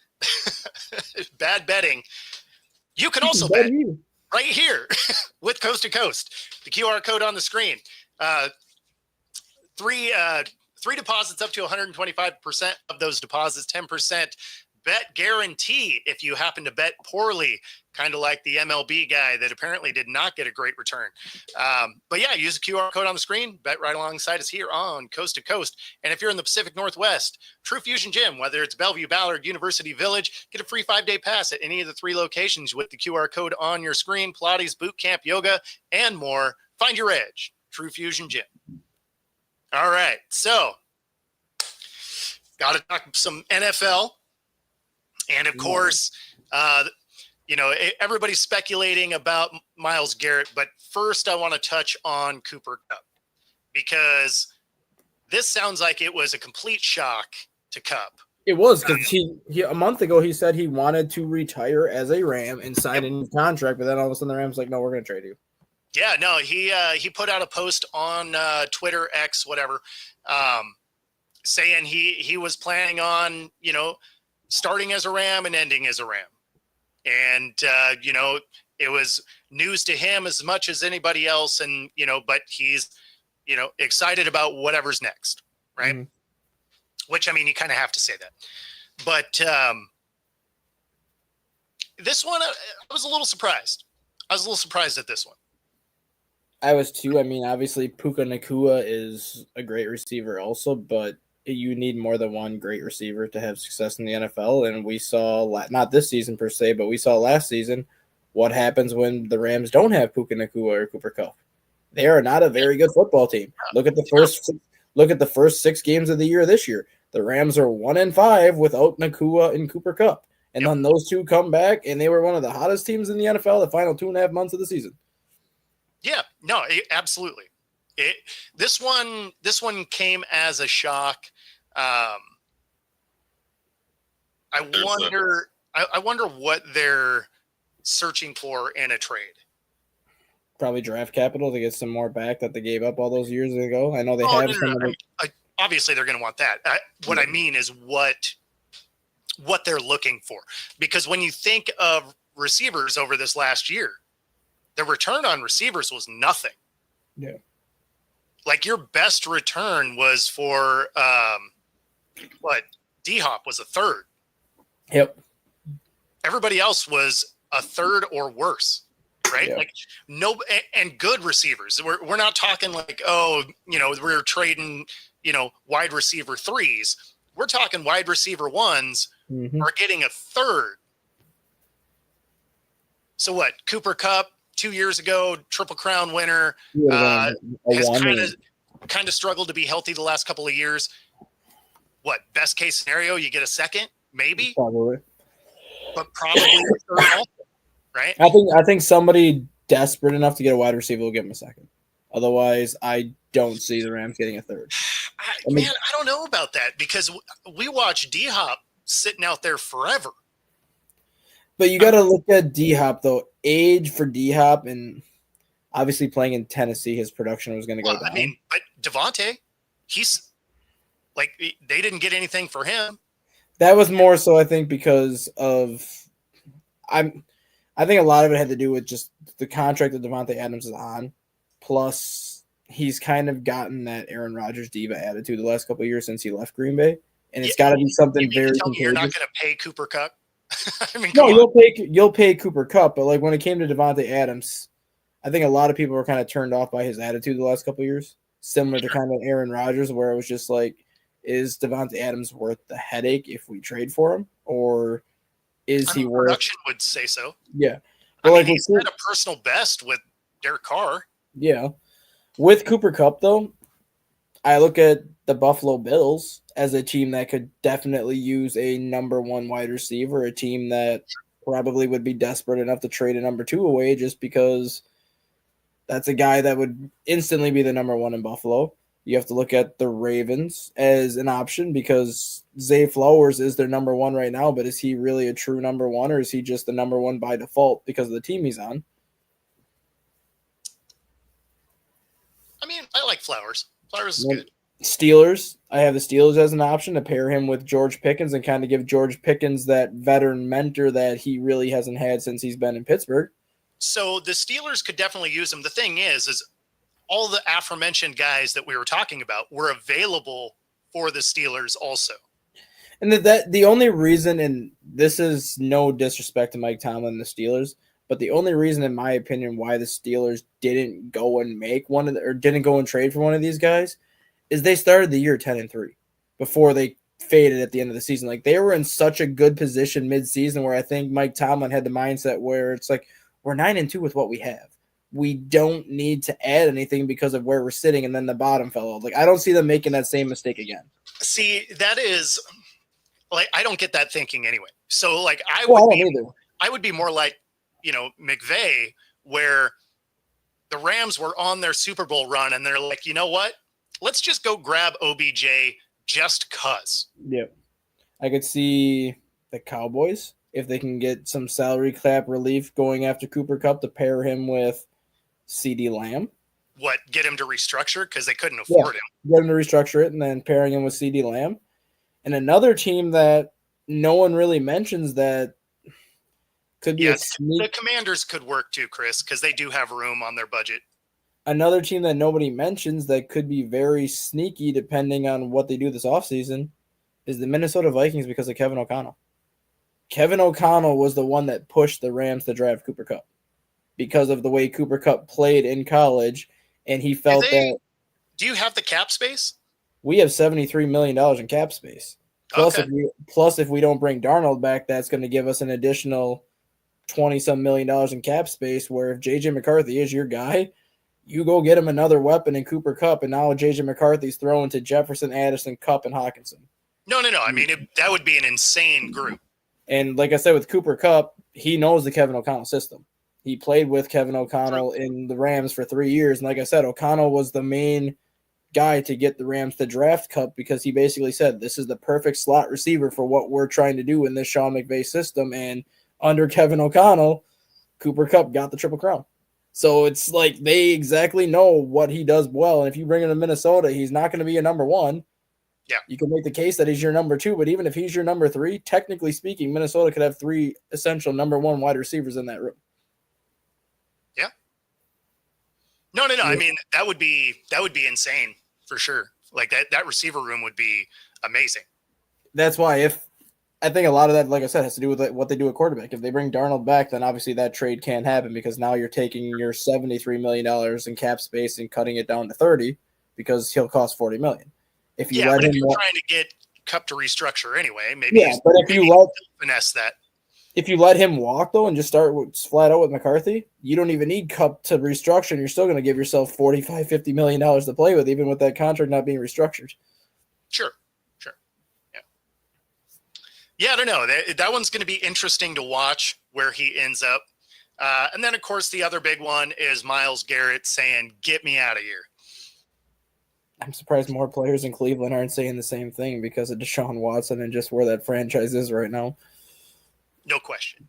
Speaker 1: betting, you can also bet right here with Coast to Coast. The QR code on the screen. Three deposits up to 125% of those deposits, 10% bet guarantee. If you happen to bet poorly, kind of like the MLB guy that apparently did not get a great return. But yeah, use the QR code on the screen. Bet right alongside us here on Coast to Coast. And if you're in the Pacific Northwest, True Fusion Gym, whether it's Bellevue, Ballard, University Village, get a free 5-day pass at any of the 3 locations with the QR code on your screen. Pilates, boot camp, yoga, and more. Find your edge. True Fusion Gym. All right, so got to talk some NFL. And of course, everybody's speculating about Myles Garrett, but first I want to touch on Cooper Kupp because this sounds like it was a complete shock to Kupp.
Speaker 2: It was because he a month ago he said he wanted to retire as a Ram and sign a new contract, but then all of a sudden the Rams like, no, we're going to trade you.
Speaker 1: Yeah, no, he put out a post on Twitter, X, whatever, saying he was planning on starting as a Ram and ending as a Ram. And, it was news to him as much as anybody else. And, but he's, excited about whatever's next. Right. Mm-hmm. Which, I mean, you kind of have to say that. But this one, I was a little surprised. I was a little surprised at this one.
Speaker 2: I was too. I mean, obviously Puka Nacua is a great receiver also, but you need more than one great receiver to have success in the NFL. And we saw, not this season per se, but we saw last season what happens when the Rams don't have Puka Nacua or Cooper Kupp. They are not a very good football team. Look at the first 6 games of the year this year. The Rams are 1-5 without Nacua and Cooper Kupp. And then those two come back, and they were one of the hottest teams in the NFL the final 2.5 months of the season. Yeah, no, absolutely. This one came as a shock. I wonder what they're searching for in a trade. Probably draft capital to get some more back that they gave up all those years ago. I know they have some. Obviously, they're going to want that. What I mean is what they're looking for, because when you think of receivers over this last year, the return on receivers was nothing. Yeah. Like your best return was for D-Hop was a third. Yep. Everybody else was a third or worse, right? Yep. Like and good receivers. We're not talking like, we're trading, wide receiver 3s. We're talking wide receiver 1s are getting a third. So what? Cooper Kupp 2 years ago, Triple Crown winner, has kind of struggled to be healthy the last couple of years. What, best case scenario, you get a second, maybe? Probably. But probably a third also, right? I think somebody desperate enough to get a wide receiver will give him a second. Otherwise, I don't see the Rams getting a third. I don't know about that because we watch D-Hop sitting out there forever. But you got to look at D-Hop, though. Age for D-Hop, and obviously playing in Tennessee, his production was going to go down. I mean, but Devontae, he's like, they didn't get anything for him. That was more so, I think, because of I think a lot of it had to do with just the contract that Devontae Adams is on. Plus, he's kind of gotten that Aaron Rodgers diva attitude the last couple of years since he left Green Bay, and it's got to be something very. Tell me you're not going to pay Cooper Kupp. I mean, no, you'll pay Cooper Kupp, but like when it came to Devontae Adams, I think a lot of people were kind of turned off by his attitude the last couple of years, similar to kind of Aaron Rodgers, where it was just like, is Devontae Adams worth the headache if we trade for him, or is he worth? Production would say so. Yeah, but he's had a personal best with Derek Carr. Yeah, with Cooper Kupp though, I look at the Buffalo Bills as a team that could definitely use a number 1 wide receiver, a team that probably would be desperate enough to trade a number 2 away just because that's a guy that would instantly be the number 1 in Buffalo. You have to look at the Ravens as an option because Zay Flowers is their number 1 right now, but is he really a true number 1 or is he just the number 1 by default because of the team he's on? I mean, I like Flowers. Flowers is good. Steelers. I have the Steelers as an option to pair him with George Pickens and kind of give George Pickens that veteran mentor that he really hasn't had since he's been in Pittsburgh. So the Steelers could definitely use him. The thing is all the aforementioned guys that we were talking about were available for the Steelers also. And that the only reason, and this is no disrespect to Mike Tomlin and the Steelers, but the only reason, in my opinion, why the Steelers didn't go and make one of or didn't go and trade for one of these guys is they started the year 10-3 before they faded at the end of the season. Like, they were in such a good position mid-season where I think Mike Tomlin had the mindset where it's like, we're 9-2 with what we have. We don't need to add anything because of where we're sitting, and then the bottom fell out. Like, I don't see them making that same mistake again.
Speaker 1: See, that is like, I don't get that thinking anyway. So like I would be more like, McVay, where the Rams were on their Super Bowl run and they're like, you know what? Let's just go grab OBJ just cuz.
Speaker 2: Yep. I could see the Cowboys, if they can get some salary cap relief, going after Cooper Kupp to pair him with CD Lamb.
Speaker 1: What, get him to restructure? Because they couldn't afford him.
Speaker 2: Get him to restructure it and then pairing him with CD Lamb. And another team that no one really mentions that could be
Speaker 1: the Commanders could work too, Chris, because they do have room on their budget.
Speaker 2: Another team that nobody mentions that could be very sneaky depending on what they do this offseason is the Minnesota Vikings because of Kevin O'Connell. Kevin O'Connell was the one that pushed the Rams to draft Cooper Kupp because of the way Cooper Kupp played in college, and he felt that.
Speaker 1: Do you have the cap space?
Speaker 2: We have $73 million in cap space. Plus, if we don't bring Darnold back, that's going to give us an additional $20-some million in cap space, where if J.J. McCarthy is your guy, you go get him another weapon in Cooper Kupp, and now J.J. McCarthy's throwing to Jefferson, Addison, Kupp, and Hawkinson.
Speaker 1: No. I mean, that would be an insane group.
Speaker 2: And like I said, with Cooper Kupp, he knows the Kevin O'Connell system. He played with Kevin O'Connell in the Rams for 3 years. And like I said, O'Connell was the main guy to get the Rams to draft Kupp because he basically said, this is the perfect slot receiver for what we're trying to do in this Sean McVay system. And under Kevin O'Connell, Cooper Kupp got the Triple Crown. So it's like they exactly know what he does well. And if you bring him to Minnesota, he's not going to be a number one.
Speaker 1: Yeah.
Speaker 2: You can make the case that he's your number two, but even if he's your number three, technically speaking, Minnesota could have 3 essential number one wide receivers in that room.
Speaker 1: Yeah. No. Yeah. I mean, that would be insane for sure. Like that receiver room would be amazing.
Speaker 2: That's why I think a lot of that, like I said, has to do with what they do at quarterback. If they bring Darnold back, then obviously that trade can't happen because now you're taking your $73 million in cap space and cutting it down to 30 because he'll cost $40 million. If you
Speaker 1: but if you're trying to get Kupp to restructure anyway, maybe.
Speaker 2: Yeah, but if you
Speaker 1: finesse that.
Speaker 2: If you let him walk though and just start flat out with McCarthy, you don't even need Kupp to restructure. And you're still going to give yourself $45-50 million to play with, even with that contract not being restructured.
Speaker 1: Sure. Yeah, I don't know. That one's going to be interesting to watch where he ends up. And then, of course, the other big one is Myles Garrett saying, get me out of here.
Speaker 2: I'm surprised more players in Cleveland aren't saying the same thing because of Deshaun Watson and just where that franchise is right now.
Speaker 1: No question.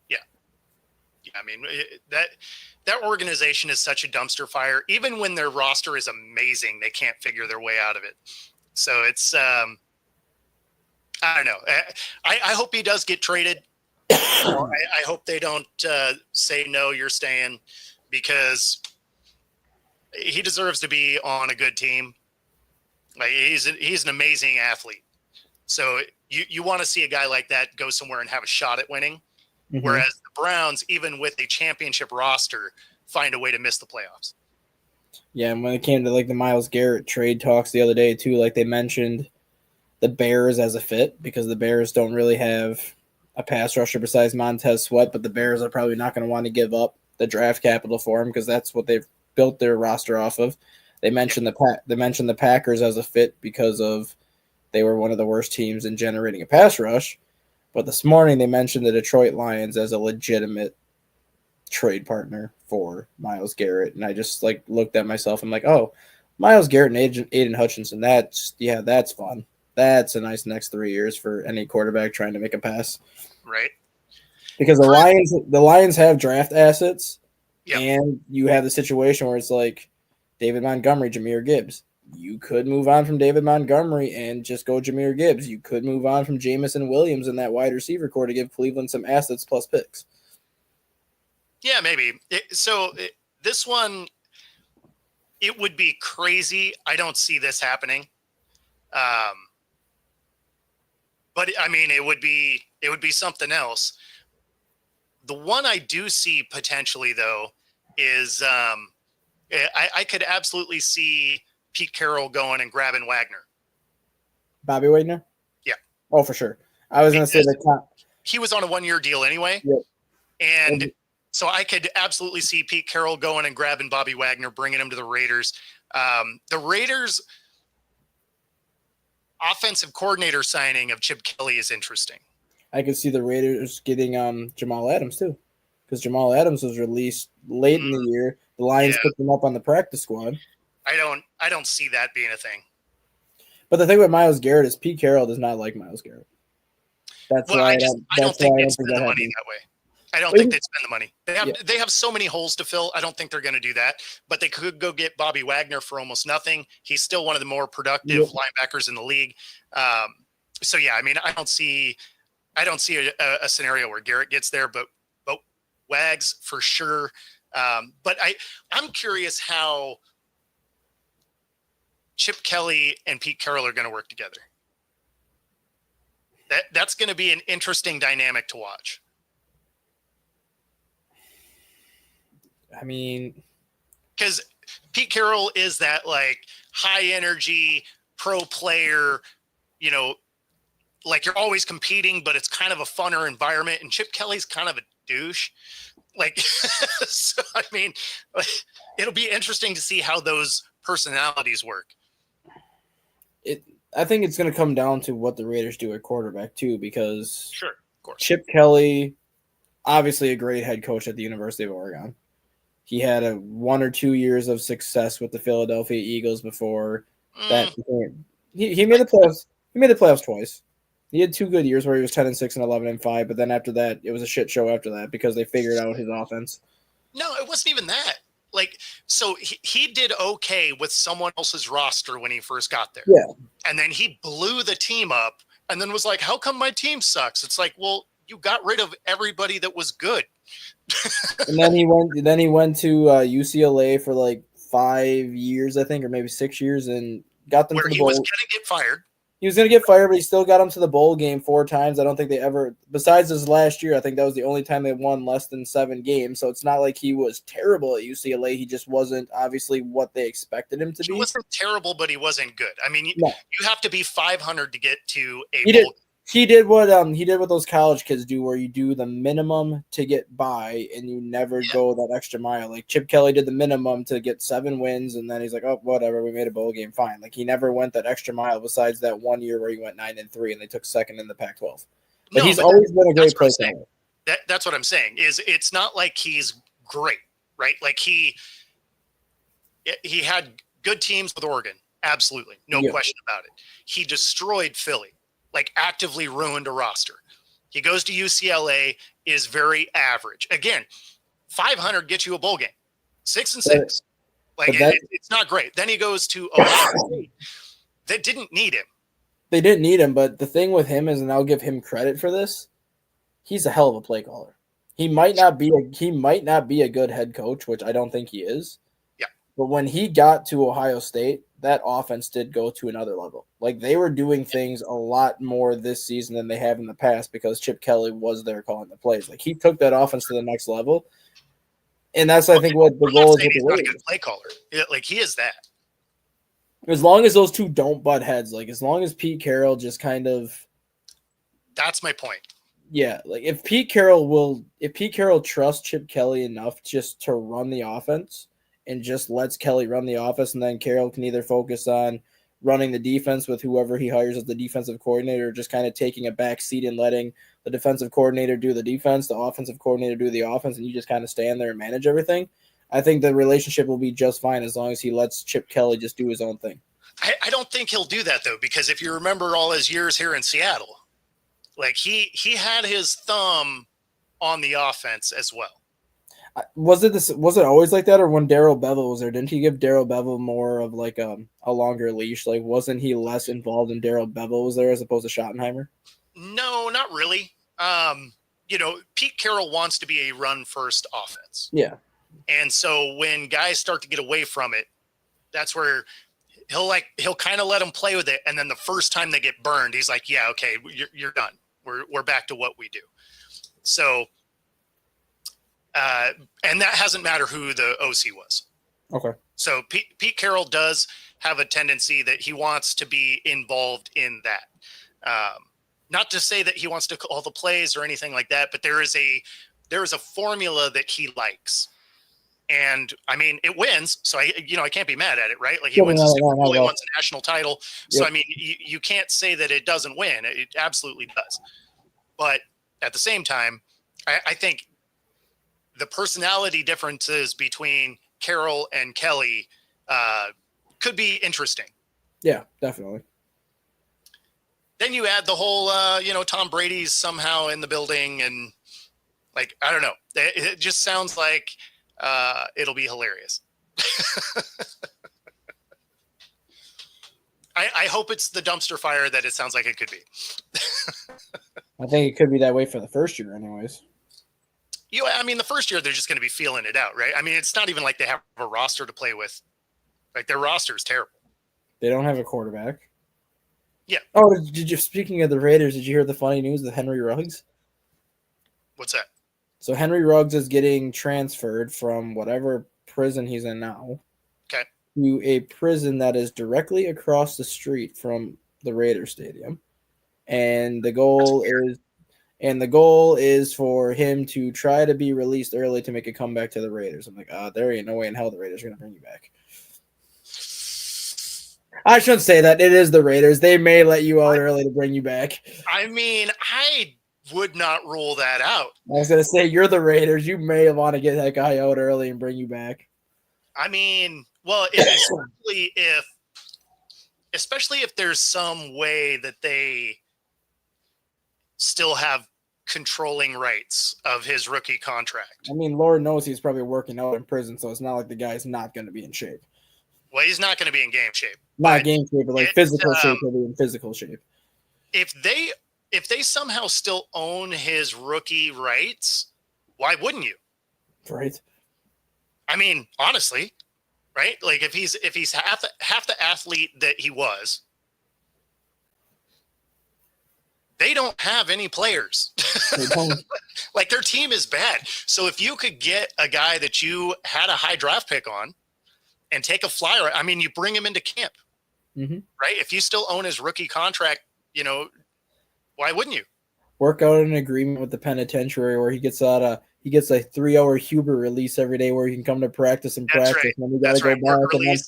Speaker 1: Yeah. I mean, that organization is such a dumpster fire. Even when their roster is amazing, they can't figure their way out of it. So it's I don't know. I hope he does get traded. I hope they don't say, no, you're staying, because he deserves to be on a good team. Like he's an amazing athlete. So you want to see a guy like that go somewhere and have a shot at winning. Mm-hmm. Whereas the Browns, even with a championship roster, find a way to miss the playoffs.
Speaker 2: Yeah, and when it came to like the Myles Garrett trade talks the other day too, like they mentioned the Bears as a fit because the Bears don't really have a pass rusher besides Montez Sweat, but the Bears are probably not going to want to give up the draft capital for him because that's what they've built their roster off of. They mentioned the Packers as a fit because of they were one of the worst teams in generating a pass rush. But this morning they mentioned the Detroit Lions as a legitimate trade partner for Myles Garrett. And I just like looked at myself and like, oh, Myles Garrett and Aiden Hutchinson, that's fun. That's a nice next 3 years for any quarterback trying to make a pass.
Speaker 1: Right.
Speaker 2: Because the Lions have draft assets, and you have the situation where it's like David Montgomery, Jahmyr Gibbs. You could move on from David Montgomery and just go Jahmyr Gibbs. You could move on from Jamison Williams in that wide receiver core to give Cleveland some assets plus picks.
Speaker 1: Yeah, maybe. This one, it would be crazy. I don't see this happening. But I mean, it would be something else. The one I do see potentially though is I could absolutely see Pete Carroll going and grabbing Wagner.
Speaker 2: Bobby Wagner?
Speaker 1: Yeah.
Speaker 2: Oh, for sure. I was going to say that
Speaker 1: he was on a 1-year deal anyway.
Speaker 2: Yep.
Speaker 1: And so I could absolutely see Pete Carroll going and grabbing Bobby Wagner, bringing him to the Raiders. The Raiders offensive coordinator signing of Chip Kelly is interesting.
Speaker 2: I could see the Raiders getting Jamal Adams too, because Jamal Adams was released late in the year. The Lions picked him up on the practice squad.
Speaker 1: I don't see that being a thing.
Speaker 2: But the thing with Myles Garrett is Pete Carroll does not like Myles Garrett. That's why
Speaker 1: I don't think they spend the money that way. I don't think they'd spend the money. They have so many holes to fill. I don't think they're going to do that. But they could go get Bobby Wagner for almost nothing. He's still one of the more productive linebackers in the league. So yeah, I mean, I don't see a scenario where Garrett gets there, but Wags for sure. But I'm curious how Chip Kelly and Pete Carroll are going to work together. That's going to be an interesting dynamic to watch.
Speaker 2: I mean,
Speaker 1: because Pete Carroll is that like high energy pro player, you know, like you're always competing, but it's kind of a funner environment. And Chip Kelly's kind of a douche. Like, so, I mean, it'll be interesting to see how those personalities work.
Speaker 2: I think it's going to come down to what the Raiders do at quarterback too, because
Speaker 1: sure, of course.
Speaker 2: Chip Kelly, obviously a great head coach at the University of Oregon. He had 1 or 2 years of success with the Philadelphia Eagles before that. He made the playoffs. He made the playoffs twice. He had 2 good years where he was 10-6 and 11-5, but then after that, it was a shit show after that because they figured out his offense.
Speaker 1: No, it wasn't even that. Like, so he did okay with someone else's roster when he first got there.
Speaker 2: Yeah.
Speaker 1: And then he blew the team up and then was like, how come my team sucks? It's like, well, you got rid of everybody that was good.
Speaker 2: And then he went to UCLA for like 5 years, I think, or maybe 6 years, and got them to the bowl.
Speaker 1: He was going to get fired.
Speaker 2: He was going to get fired, but he still got them to the bowl game 4 times. I don't think they ever, besides his last year, I think that was the only time they won less than 7 games. So it's not like he was terrible at UCLA. He just wasn't obviously what they expected him to be.
Speaker 1: He wasn't terrible, but he wasn't good. I mean, you have to be 500 to get to a bowl.
Speaker 2: He did what those college kids do, where you do the minimum to get by and you never go that extra mile. Like Chip Kelly did the minimum to get 7 wins, and then he's like, "Oh, whatever, we made a bowl game, fine." Like he never went that extra mile. Besides that 1 year where he went 9-3 and they took second in the Pac-12. But he's always been a great player.
Speaker 1: That's what I'm saying. Is it's not like he's great, right? Like he had good teams with Oregon, absolutely, no question about it. He destroyed Philly. Like actively ruined a roster. He goes to UCLA, is very average. Again, 500 gets you a bowl game, 6-6. Like it's not great. Then he goes to Ohio State. They didn't need him.
Speaker 2: They didn't need him, but the thing with him is, and I'll give him credit for this, he's a hell of a play caller. He might not be a good head coach, which I don't think he is.
Speaker 1: Yeah.
Speaker 2: But when he got to Ohio State, that offense did go to another level. Like they were doing things a lot more this season than they have in the past because Chip Kelly was there calling the plays. Like he took that offense to the next level. And that's, I think, what the goal is.
Speaker 1: He's not a good play caller. Like he is that.
Speaker 2: As long as those two don't butt heads, like as long as Pete Carroll just kind of.
Speaker 1: That's my point.
Speaker 2: Yeah, like if Pete Carroll trusts Chip Kelly enough just to run the offense and just lets Kelly run the offense, and then Carroll can either focus on running the defense with whoever he hires as the defensive coordinator, or just kind of taking a back seat and letting the defensive coordinator do the defense, the offensive coordinator do the offense, and you just kind of stand there and manage everything. I think the relationship will be just fine as long as he lets Chip Kelly just do his own thing.
Speaker 1: I don't think he'll do that, though, because if you remember all his years here in Seattle, like he had his thumb on the offense as well.
Speaker 2: Was it always like that, or when Darrell Bevel was there, didn't he give Darrell Bevel more of like a longer leash? Like, wasn't he less involved when Darrell Bevel was there as opposed to Schottenheimer?
Speaker 1: No, not really. Pete Carroll wants to be a run-first offense.
Speaker 2: Yeah.
Speaker 1: And so when guys start to get away from it, that's where he'll kind of let them play with it, and then the first time they get burned, he's like, yeah, okay, you're done. We're back to what we do. So, and that hasn't mattered who the OC was.
Speaker 2: Okay.
Speaker 1: So Pete Carroll does have a tendency that he wants to be involved in that. Not to say that he wants to call the plays or anything like that, but there is a formula that he likes. And I mean, it wins, so I can't be mad at it, right? Like he wins a Super Bowl, he wins a national title. So I mean, you can't say that it doesn't win. It absolutely does. But at the same time, I think the personality differences between Carroll and Kelly could be interesting.
Speaker 2: Yeah, definitely.
Speaker 1: Then you add the whole, Tom Brady's somehow in the building, and like I don't know, it just sounds like. It'll be hilarious. I hope it's the dumpster fire that it sounds like it could be.
Speaker 2: I think it could be that way for the first year anyways.
Speaker 1: I mean, the first year they're just going to be feeling it out, right? I mean, it's not even like they have a roster to play with. Like their roster is terrible.
Speaker 2: They don't have a quarterback.
Speaker 1: Yeah.
Speaker 2: Oh, speaking of the Raiders, did you hear the funny news with Henry Ruggs?
Speaker 1: What's that?
Speaker 2: So Henry Ruggs is getting transferred from whatever prison he's in now to a prison that is directly across the street from the Raiders stadium. And the goal is for him to try to be released early to make a comeback to the Raiders. I'm like, there ain't no way in hell the Raiders are going to bring you back. I shouldn't say that. It is the Raiders. They may let you out early to bring you back.
Speaker 1: I mean, I would not rule that out.
Speaker 2: I was going to say, you're the Raiders. You may want to get that guy out early and bring you back.
Speaker 1: I mean, well, especially if there's some way that they still have controlling rights of his rookie contract.
Speaker 2: I mean, Lord knows he's probably working out in prison, so it's not like the guy's not going to be in shape.
Speaker 1: Well, he's not going to be in game shape.
Speaker 2: Not game shape, but like physical shape. He'll be in physical shape.
Speaker 1: If they somehow still own his rookie rights, why wouldn't you?
Speaker 2: Right.
Speaker 1: I mean, honestly, right? Like if he's half the athlete that he was, they don't have any players. Like their team is bad. So if you could get a guy that you had a high draft pick on and take a flyer, I mean, you bring him into camp, right? If you still own his rookie contract, why wouldn't you?
Speaker 2: Work out an agreement with the penitentiary where he gets a 3-hour Huber release every day where he can come to practice and practice.
Speaker 1: Right.
Speaker 2: And then he got to go back.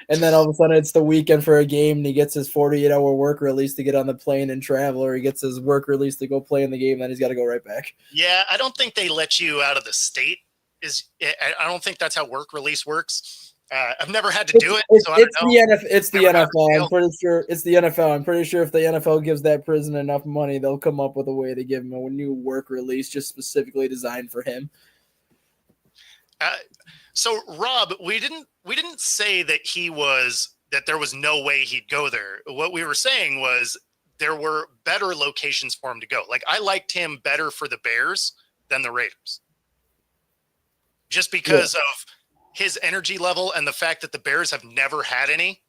Speaker 2: And then all of a sudden it's the weekend for a game and he gets his 48-hour work release to get on the plane and travel, or he gets his work release to go play in the game. And then he's got to go right back.
Speaker 1: Yeah, I don't think they let you out of the state. I don't think that's how work release works. I've never had to do it, so I don't know.
Speaker 2: It's the NFL. I'm pretty sure it's the NFL. I'm pretty sure if the NFL gives that prison enough money, they'll come up with a way to give him a new work release just specifically designed for him.
Speaker 1: So, Rob, we didn't say that there was no way he'd go there. What we were saying was there were better locations for him to go. Like I liked him better for the Bears than the Raiders, just because of his energy level and the fact that the Bears have never had any.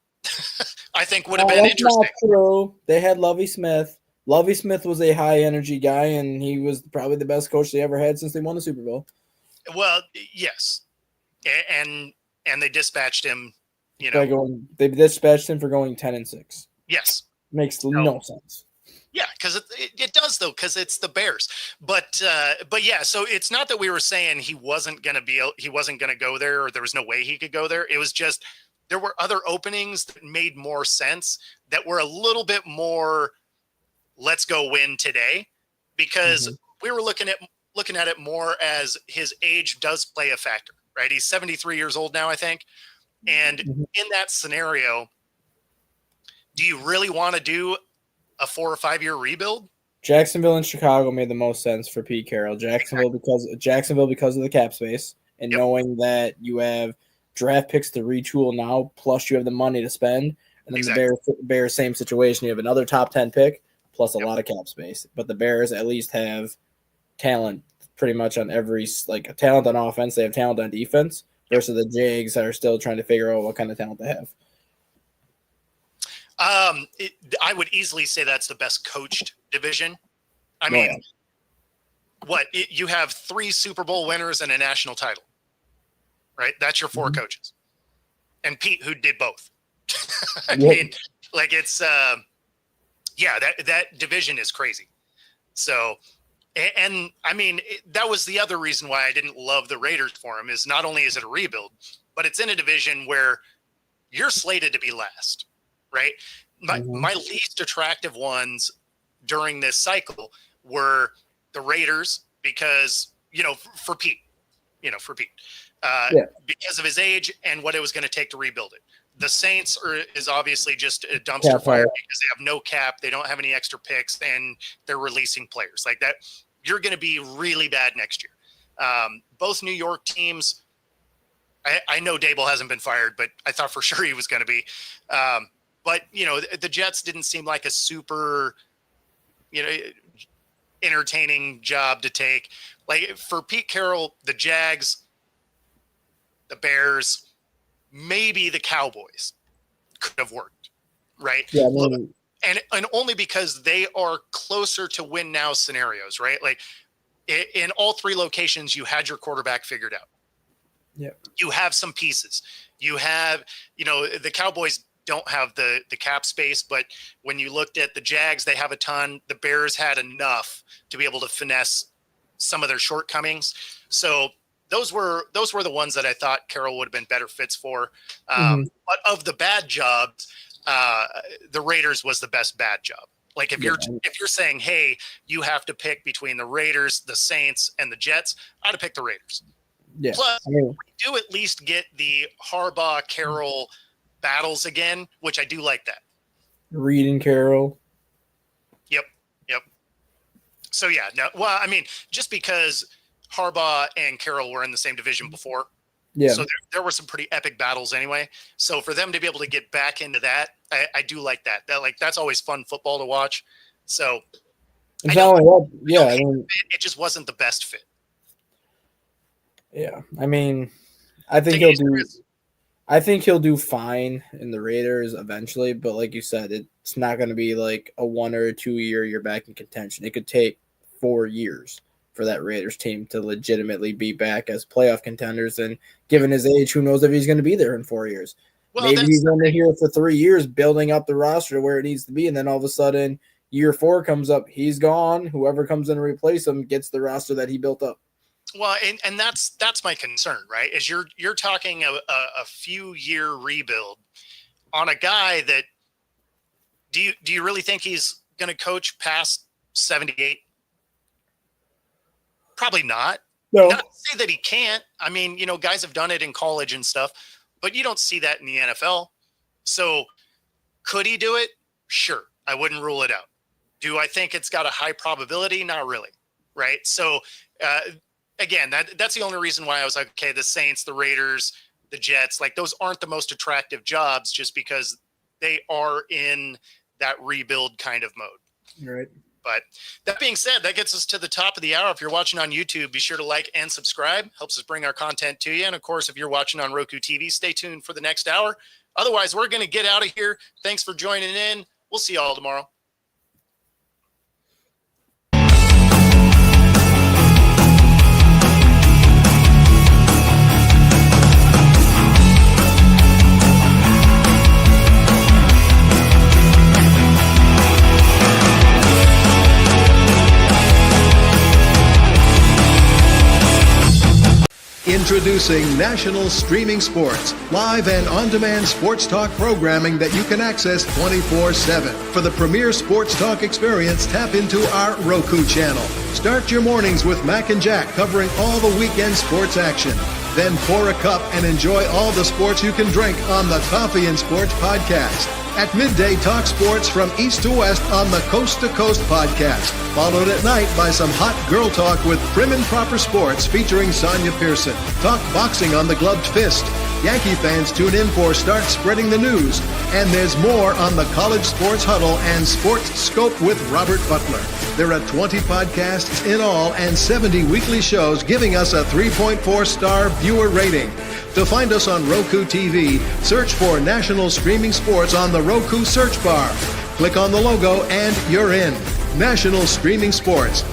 Speaker 1: I think would have been interesting.
Speaker 2: Not true. They had Lovie Smith. Lovie Smith was a high energy guy, and he was probably the best coach they ever had since they won the Super Bowl.
Speaker 1: Well, yes, and they dispatched him.
Speaker 2: They dispatched him for going 10-6.
Speaker 1: Yes,
Speaker 2: makes no sense.
Speaker 1: Yeah, because it does though, because it's the Bears. But yeah, so it's not that we were saying he wasn't gonna go there, or there was no way he could go there. It was just there were other openings that made more sense, that were a little bit more let's go win today, because we were looking at it more as his age does play a factor, right? He's 73 years old now, I think. And in that scenario, do you really want to do a 4 or 5 year rebuild?
Speaker 2: Jacksonville and Chicago made the most sense for Pete Carroll. Jacksonville because of the cap space, and knowing that you have draft picks to retool now, plus you have the money to spend. And then the Bears, same situation. You have another top 10 pick plus a lot of cap space. But the Bears at least have talent pretty much on talent on offense. They have talent on defense versus the Jags that are still trying to figure out what kind of talent they have.
Speaker 1: I would easily say that's the best coached division. I mean, you have 3 Super Bowl winners and a national title, right? That's your 4 coaches. And Pete, who did both. I mean, like it's, that division is crazy. So, and I mean, that was the other reason why I didn't love the Raiders for him, is not only is it a rebuild, but it's in a division where you're slated to be last, right? My least attractive ones during this cycle were the Raiders because, for Pete, because of his age and what it was going to take to rebuild it. The Saints is obviously just a dumpster fire because they have no cap. They don't have any extra picks and they're releasing players like that. You're going to be really bad next year. Both New York teams, I know Dable hasn't been fired, but I thought for sure he was going to be. But, the Jets didn't seem like a super, entertaining job to take. Like for Pete Carroll, the Jags, the Bears, maybe the Cowboys could have worked, right?
Speaker 2: Yeah, I mean,
Speaker 1: and only because they are closer to win now scenarios, right? Like in all 3 locations, you had your quarterback figured out.
Speaker 2: Yeah,
Speaker 1: you have some pieces. You have, the Cowboys don't have the cap space, but when you looked at the Jags, they have a ton. The Bears had enough to be able to finesse some of their shortcomings. So those were the ones that I thought Carroll would have been better fits for. But of the bad jobs, the Raiders was the best bad job. Like if you're saying, hey, you have to pick between the Raiders, the Saints, and the Jets, I'd have picked the Raiders.
Speaker 2: Yeah.
Speaker 1: Plus, we do at least get the Harbaugh Carroll battles again, which I do like that.
Speaker 2: Reed and Carroll.
Speaker 1: Yep. So yeah, no. Well, I mean, just because Harbaugh and Carroll were in the same division before, so there were some pretty epic battles anyway. So for them to be able to get back into that, I do like that. That's always fun football to watch. So it just wasn't the best fit.
Speaker 2: Yeah, I mean, I think he'll do fine in the Raiders eventually, but like you said, it's not going to be like a 1 or 2 year you're back in contention. It could take 4 years for that Raiders team to legitimately be back as playoff contenders. And given his age, who knows if he's going to be there in 4 years? Well, maybe he's only here for 3 years, building up the roster to where it needs to be, and then all of a sudden, year 4 comes up, he's gone. Whoever comes in to replace him gets the roster that he built up.
Speaker 1: Well, and that's my concern, right? Is you're talking a few year rebuild on a guy that do you really think he's going to coach past 78? Probably not.
Speaker 2: No.
Speaker 1: Not to say that he can't. I mean, guys have done it in college and stuff, but you don't see that in the NFL. So could he do it? Sure. I wouldn't rule it out. Do I think it's got a high probability? Not really. Right. So, again, that's the only reason why I was like, okay, the Saints, the Raiders, the Jets, like those aren't the most attractive jobs just because they are in that rebuild kind of mode.
Speaker 2: Right.
Speaker 1: But that being said, that gets us to the top of the hour. If you're watching on YouTube, be sure to like and subscribe. Helps us bring our content to you. And of course, if you're watching on Roku TV, stay tuned for the next hour. Otherwise, we're going to get out of here. Thanks for joining in. We'll see you all tomorrow.
Speaker 3: Introducing National Streaming Sports, live and on-demand sports talk programming that you can access 24/7. For the premier sports talk experience, tap into our Roku channel. Start your mornings with Mac and Jack covering all the weekend sports action. Then pour a cup and enjoy all the sports you can drink on the Coffee and Sports podcast. At midday, talk sports from east to west on the Coast to Coast podcast. Followed at night by some hot girl talk with Prim and Proper Sports featuring Sonia Pearson. Talk boxing on the Gloved Fist. Yankee fans tune in for Start Spreading the News. And there's more on the College Sports Huddle and Sports Scope with Robert Butler. There are 20 podcasts in all and 70 weekly shows giving us a 3.4-star viewer rating. To find us on Roku TV, search for National Streaming Sports on the Roku search bar. Click on the logo and you're in. National Streaming Sports.